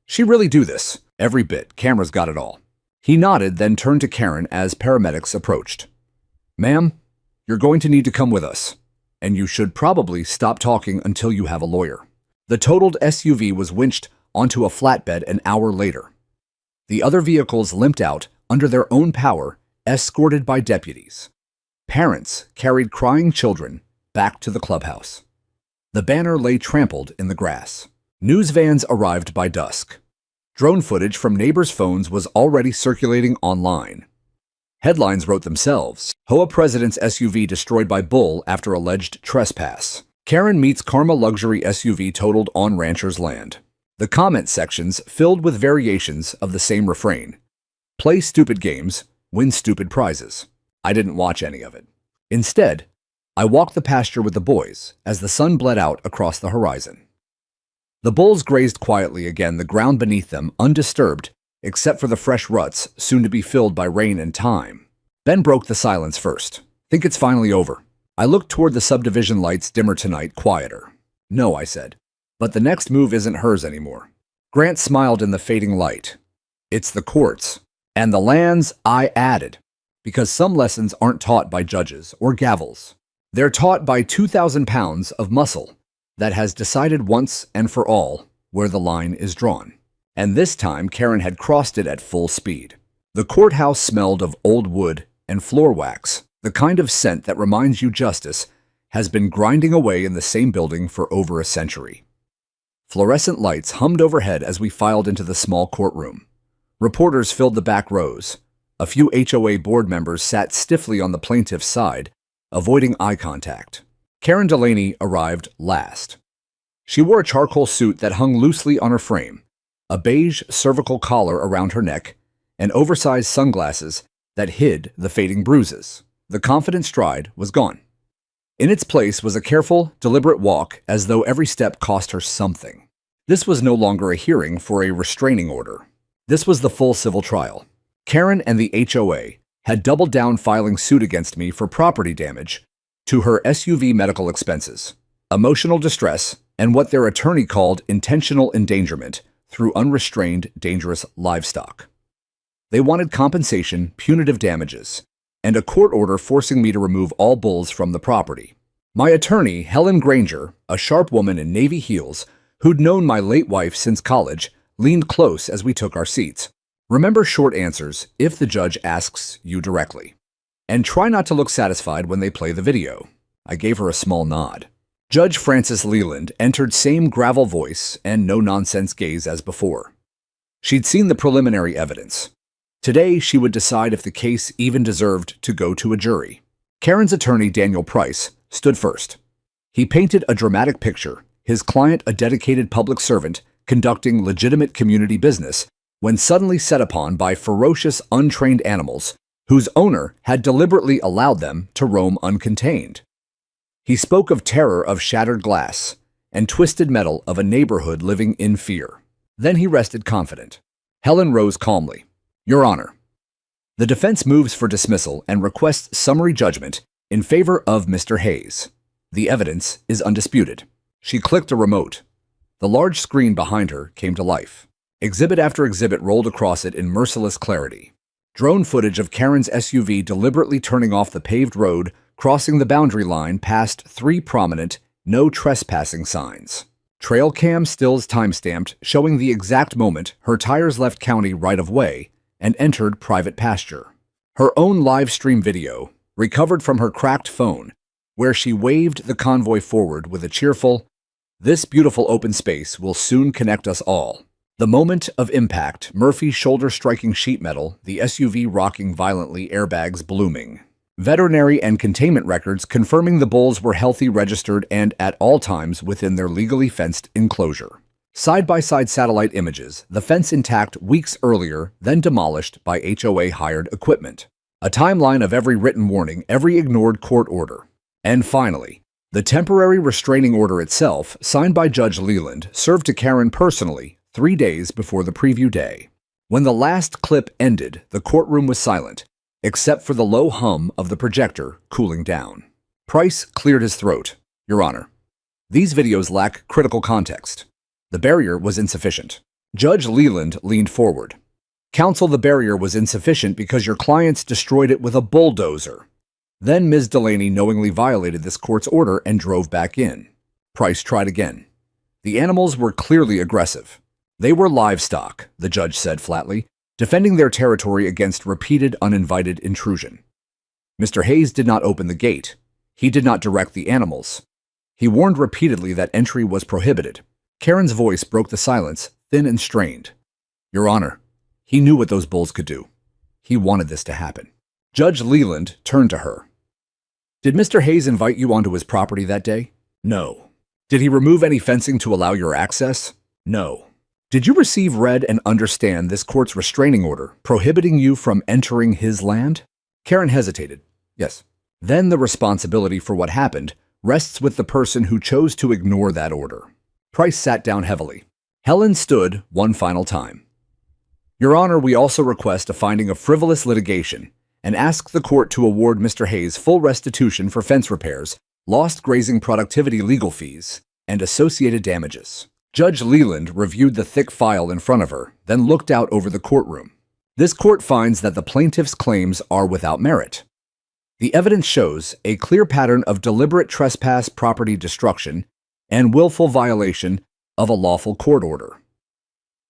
"She really do this?" "Every bit. Cameras got it all." He nodded, then turned to Karen as paramedics approached. "Ma'am, you're going to need to come with us, and you should probably stop talking until you have a lawyer." The totaled SUV was winched onto a flatbed an hour later. The other vehicles limped out under their own power, escorted by deputies. Parents carried crying children back to the clubhouse. The banner lay trampled in the grass. News vans arrived by dusk. Drone footage from neighbors' phones was already circulating online. Headlines wrote themselves. HOA president's SUV destroyed by bull after alleged trespass. Karen meets Karma luxury SUV totaled on rancher's land. The comment sections filled with variations of the same refrain. Play stupid games, win stupid prizes. I didn't watch any of it. Instead, I walked the pasture with the boys as the sun bled out across the horizon. The bulls grazed quietly again, the ground beneath them undisturbed, except for the fresh ruts soon to be filled by rain and time. Ben broke the silence first. "Think it's finally over." I looked toward the subdivision lights, dimmer tonight, quieter. "No," I said. "But the next move isn't hers anymore." Grant smiled in the fading light. "It's the courts. And the lands," I added, "because some lessons aren't taught by judges or gavels. They're taught by 2,000 pounds of muscle that has decided once and for all where the line is drawn." And this time, Karen had crossed it at full speed. The courthouse smelled of old wood and floor wax, the kind of scent that reminds you justice has been grinding away in the same building for over a century. Fluorescent lights hummed overhead as we filed into the small courtroom. Reporters filled the back rows. A few HOA board members sat stiffly on the plaintiff's side, avoiding eye contact. Karen Delaney arrived last. She wore a charcoal suit that hung loosely on her frame, a beige cervical collar around her neck, and oversized sunglasses that hid the fading bruises. The confident stride was gone. In its place was a careful, deliberate walk, as though every step cost her something. This was no longer a hearing for a restraining order. This was the full civil trial. Karen and the HOA had doubled down, filing suit against me for property damage to her SUV, medical expenses, emotional distress, and what their attorney called intentional endangerment through unrestrained, dangerous livestock. They wanted compensation, punitive damages, and a court order forcing me to remove all bulls from the property. My attorney, Helen Granger, a sharp woman in navy heels who'd known my late wife since college, leaned close as we took our seats. "Remember short answers if the judge asks you directly. And try not to look satisfied when they play the video." I gave her a small nod. Judge Frances Leland entered, same gravel voice and no-nonsense gaze as before. She'd seen the preliminary evidence. Today, she would decide if the case even deserved to go to a jury. Karen's attorney, Daniel Price, stood first. He painted a dramatic picture, his client a dedicated public servant conducting legitimate community business, when suddenly set upon by ferocious, untrained animals whose owner had deliberately allowed them to roam uncontained. He spoke of terror of shattered glass and twisted metal of a neighborhood living in fear. Then he rested confident. Helen rose calmly. Your Honor, the defense moves for dismissal and requests summary judgment in favor of Mr. Hayes. The evidence is undisputed. She clicked a remote. The large screen behind her came to life. Exhibit after exhibit rolled across it in merciless clarity. Drone footage of Karen's SUV deliberately turning off the paved road, crossing the boundary line past 3 prominent no trespassing signs. Trail cam stills timestamped, showing the exact moment her tires left county right-of-way and entered private pasture. Her own live stream video, recovered from her cracked phone, where she waved the convoy forward with a cheerful, "This beautiful open space will soon connect us all." The moment of impact, Murphy's shoulder striking sheet metal, the SUV rocking violently, airbags blooming. Veterinary and containment records confirming the bulls were healthy, registered, and at all times within their legally fenced enclosure. Side-by-side satellite images, the fence intact weeks earlier, then demolished by HOA hired equipment. A timeline of every written warning, every ignored court order. And finally, the temporary restraining order itself, signed by Judge Leland, served to Karen personally 3 days before the preview day. When the last clip ended, the courtroom was silent, except for the low hum of the projector cooling down. Price cleared his throat. Your Honor, these videos lack critical context. The barrier was insufficient. Judge Leland leaned forward. Counsel, the barrier was insufficient because your clients destroyed it with a bulldozer. Then Ms. Delaney knowingly violated this court's order and drove back in. Price tried again. The animals were clearly aggressive. They were livestock, the judge said flatly, defending their territory against repeated uninvited intrusion. Mr. Hayes did not open the gate. He did not direct the animals. He warned repeatedly that entry was prohibited. Karen's voice broke the silence, thin and strained. Your Honor, he knew what those bulls could do. He wanted this to happen. Judge Leland turned to her. Did Mr. Hayes invite you onto his property that day? No. Did he remove any fencing to allow your access? No. Did you receive, read, and understand this court's restraining order prohibiting you from entering his land? Karen hesitated. Yes. Then the responsibility for what happened rests with the person who chose to ignore that order. Price sat down heavily. Helen stood one final time. Your Honor, we also request a finding of frivolous litigation and ask the court to award Mr. Hayes full restitution for fence repairs, lost grazing productivity legal fees, and associated damages. Judge Leland reviewed the thick file in front of her, then looked out over the courtroom. This court finds that the plaintiff's claims are without merit. The evidence shows a clear pattern of deliberate trespass, property destruction, and willful violation of a lawful court order.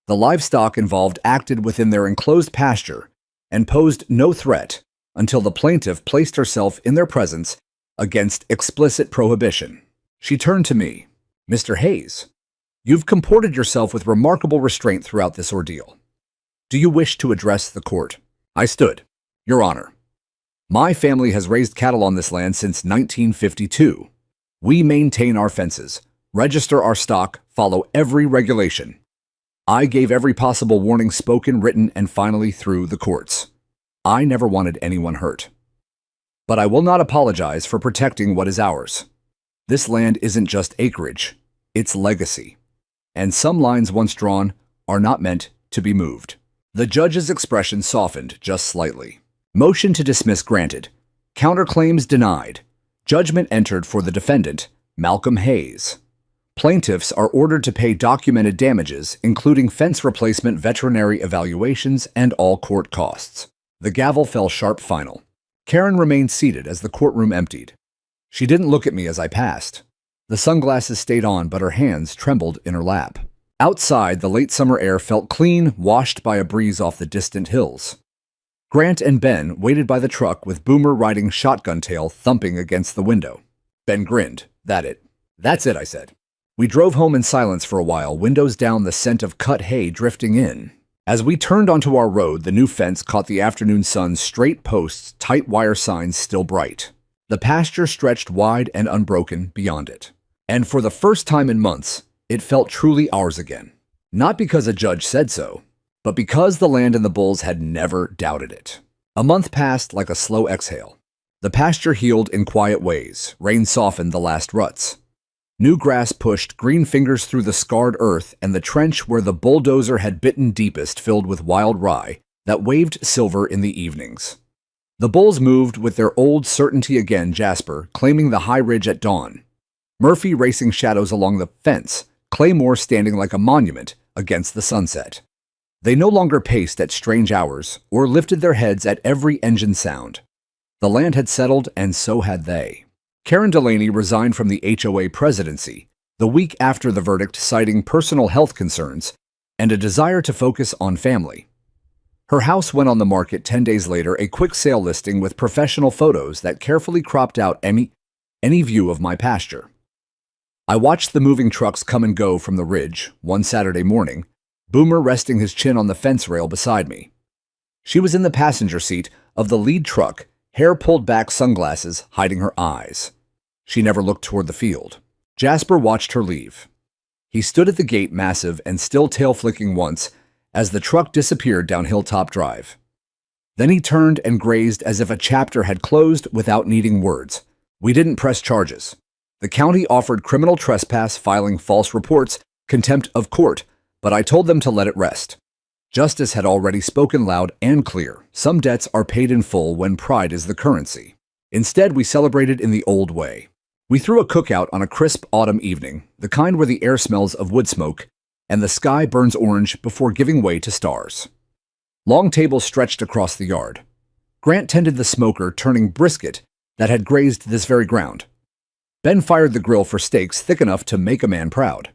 The livestock involved acted within their enclosed pasture and posed no threat until the plaintiff placed herself in their presence against explicit prohibition. She turned to me. Mr. Hayes, you've comported yourself with remarkable restraint throughout this ordeal. Do you wish to address the court? I stood. Your Honor, my family has raised cattle on this land since 1952. We maintain our fences, register our stock, follow every regulation. I gave every possible warning, spoken, written, and finally through the courts. I never wanted anyone hurt. But I will not apologize for protecting what is ours. This land isn't just acreage, it's legacy. And some lines once drawn are not meant to be moved. The judge's expression softened just slightly. Motion to dismiss granted. Counterclaims denied. Judgment entered for the defendant, Malcolm Hayes. Plaintiffs are ordered to pay documented damages, including fence replacement, veterinary evaluations, and all court costs. The gavel fell sharp final. Karen remained seated as the courtroom emptied. She didn't look at me as I passed. The sunglasses stayed on, but her hands trembled in her lap. Outside, the late summer air felt clean, washed by a breeze off the distant hills. Grant and Ben waited by the truck with Boomer riding shotgun tail thumping against the window. Ben grinned. That's it, I said. We drove home in silence for a while, windows down, the scent of cut hay drifting in. As we turned onto our road, the new fence caught the afternoon sun's straight posts, tight wire signs still bright. The pasture stretched wide and unbroken beyond it. And for the first time in months, it felt truly ours again. Not because a judge said so, but because the land and the bulls had never doubted it. A month passed like a slow exhale. The pasture healed in quiet ways. Rain softened the last ruts. New grass pushed green fingers through the scarred earth, and the trench where the bulldozer had bitten deepest filled with wild rye that waved silver in the evenings. The bulls moved with their old certainty again, Jasper claiming the high ridge at dawn, Murphy racing shadows along the fence, Claymore standing like a monument against the sunset. They no longer paced at strange hours or lifted their heads at every engine sound. The land had settled, and so had they. Karen Delaney resigned from the HOA presidency the week after the verdict, citing personal health concerns and a desire to focus on family. Her house went on the market 10 days later, a quick sale listing with professional photos that carefully cropped out any view of my pasture. I watched the moving trucks come and go from the ridge one Saturday morning, Boomer resting his chin on the fence rail beside me. She was in the passenger seat of the lead truck, hair pulled back, sunglasses hiding her eyes. She never looked toward the field. Jasper watched her leave. He stood at the gate, massive and still tail-flicking once, as the truck disappeared down Hilltop Drive. Then he turned and grazed as if a chapter had closed without needing words. We didn't press charges. The county offered criminal trespass, filing false reports, contempt of court, but I told them to let it rest. Justice had already spoken loud and clear. Some debts are paid in full when pride is the currency. Instead, we celebrated in the old way. We threw a cookout on a crisp autumn evening, the kind where the air smells of wood smoke and the sky burns orange before giving way to stars. Long tables stretched across the yard. Grant tended the smoker, turning brisket that had grazed this very ground. Ben fired the grill for steaks thick enough to make a man proud.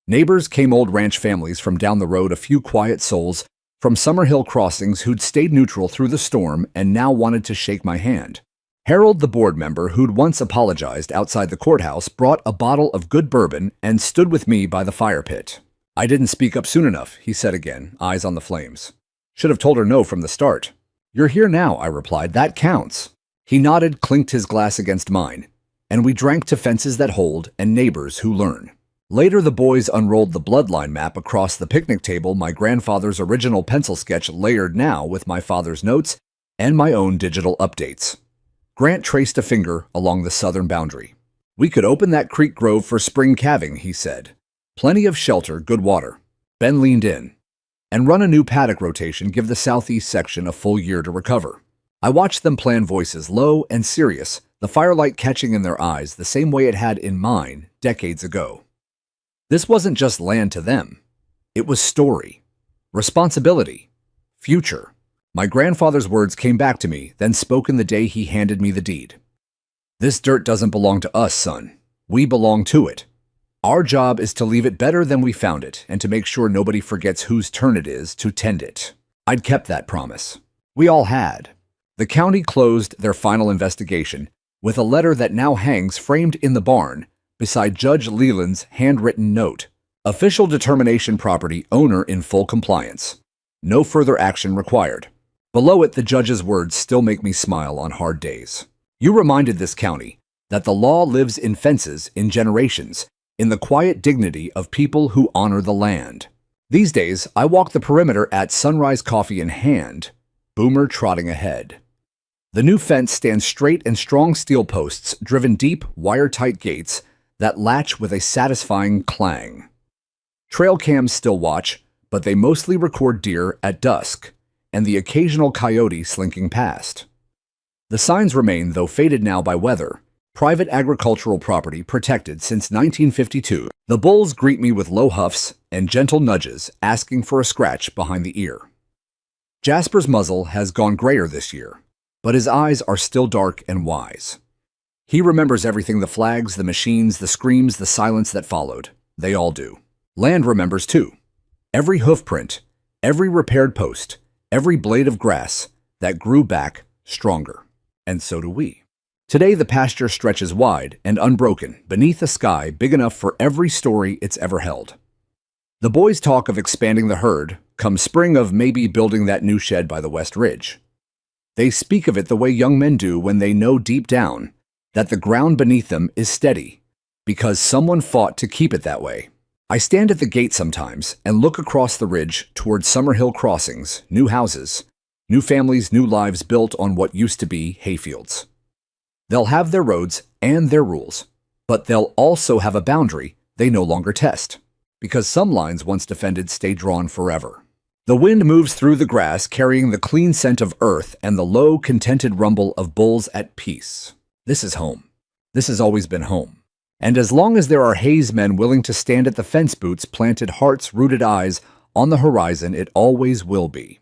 Neighbors came, old ranch families from down the road, a few quiet souls from Summerhill Crossings who'd stayed neutral through the storm and now wanted to shake my hand. Harold, the board member who'd once apologized outside the courthouse, brought a bottle of good bourbon and stood with me by the fire pit. I didn't speak up soon enough, he said again, eyes on the flames. Should have told her no from the start. You're here now, I replied. That counts. He nodded, clinked his glass against mine, and we drank to fences that hold and neighbors who learn. Later, the boys unrolled the bloodline map across the picnic table, my grandfather's original pencil sketch layered now with my father's notes and my own digital updates. Grant traced a finger along the southern boundary. We could open that creek grove for spring calving, he said. Plenty of shelter, good water. Ben leaned in. And run a new paddock rotation, give the southeast section a full year to recover. I watched them plan, voices low and serious, the firelight catching in their eyes the same way it had in mine decades ago. This wasn't just land to them. It was story, responsibility, future. My grandfather's words came back to me, then spoken the day he handed me the deed. This dirt doesn't belong to us, son. We belong to it. Our job is to leave it better than we found it and to make sure nobody forgets whose turn it is to tend it. I'd kept that promise. We all had. The county closed their final investigation with a letter that now hangs framed in the barn beside Judge Leland's handwritten note. Official determination, property owner in full compliance. No further action required. Below it, the judge's words still make me smile on hard days. You reminded this county that the law lives in fences, in generations, in the quiet dignity of people who honor the land. These days, I walk the perimeter at sunrise, coffee in hand, Boomer trotting ahead. The new fence stands straight and strong, steel posts, driven deep, wire-tight gates that latch with a satisfying clang. Trail cams still watch, but they mostly record deer at dusk and the occasional coyote slinking past. The signs remain, though faded now by weather. Private agricultural property protected since 1952. The bulls greet me with low huffs and gentle nudges, asking for a scratch behind the ear. Jasper's muzzle has gone grayer this year, but his eyes are still dark and wise. He remembers everything, the flags, the machines, the screams, the silence that followed. They all do. Land remembers too. Every hoof print, every repaired post, every blade of grass that grew back stronger. And so do we. Today, the pasture stretches wide and unbroken beneath a sky big enough for every story it's ever held. The boys talk of expanding the herd, come spring of maybe building that new shed by the West Ridge. They speak of it the way young men do when they know deep down that the ground beneath them is steady, because someone fought to keep it that way. I stand at the gate sometimes and look across the ridge toward Summerhill crossings, new houses, new families, new lives built on what used to be hayfields. They'll have their roads and their rules, but they'll also have a boundary they no longer test, because some lines once defended stay drawn forever. The wind moves through the grass carrying the clean scent of earth and the low, contented rumble of bulls at peace. This is home. This has always been home. And as long as there are Hayes men willing to stand at the fence boots, planted hearts, rooted eyes on the horizon, it always will be.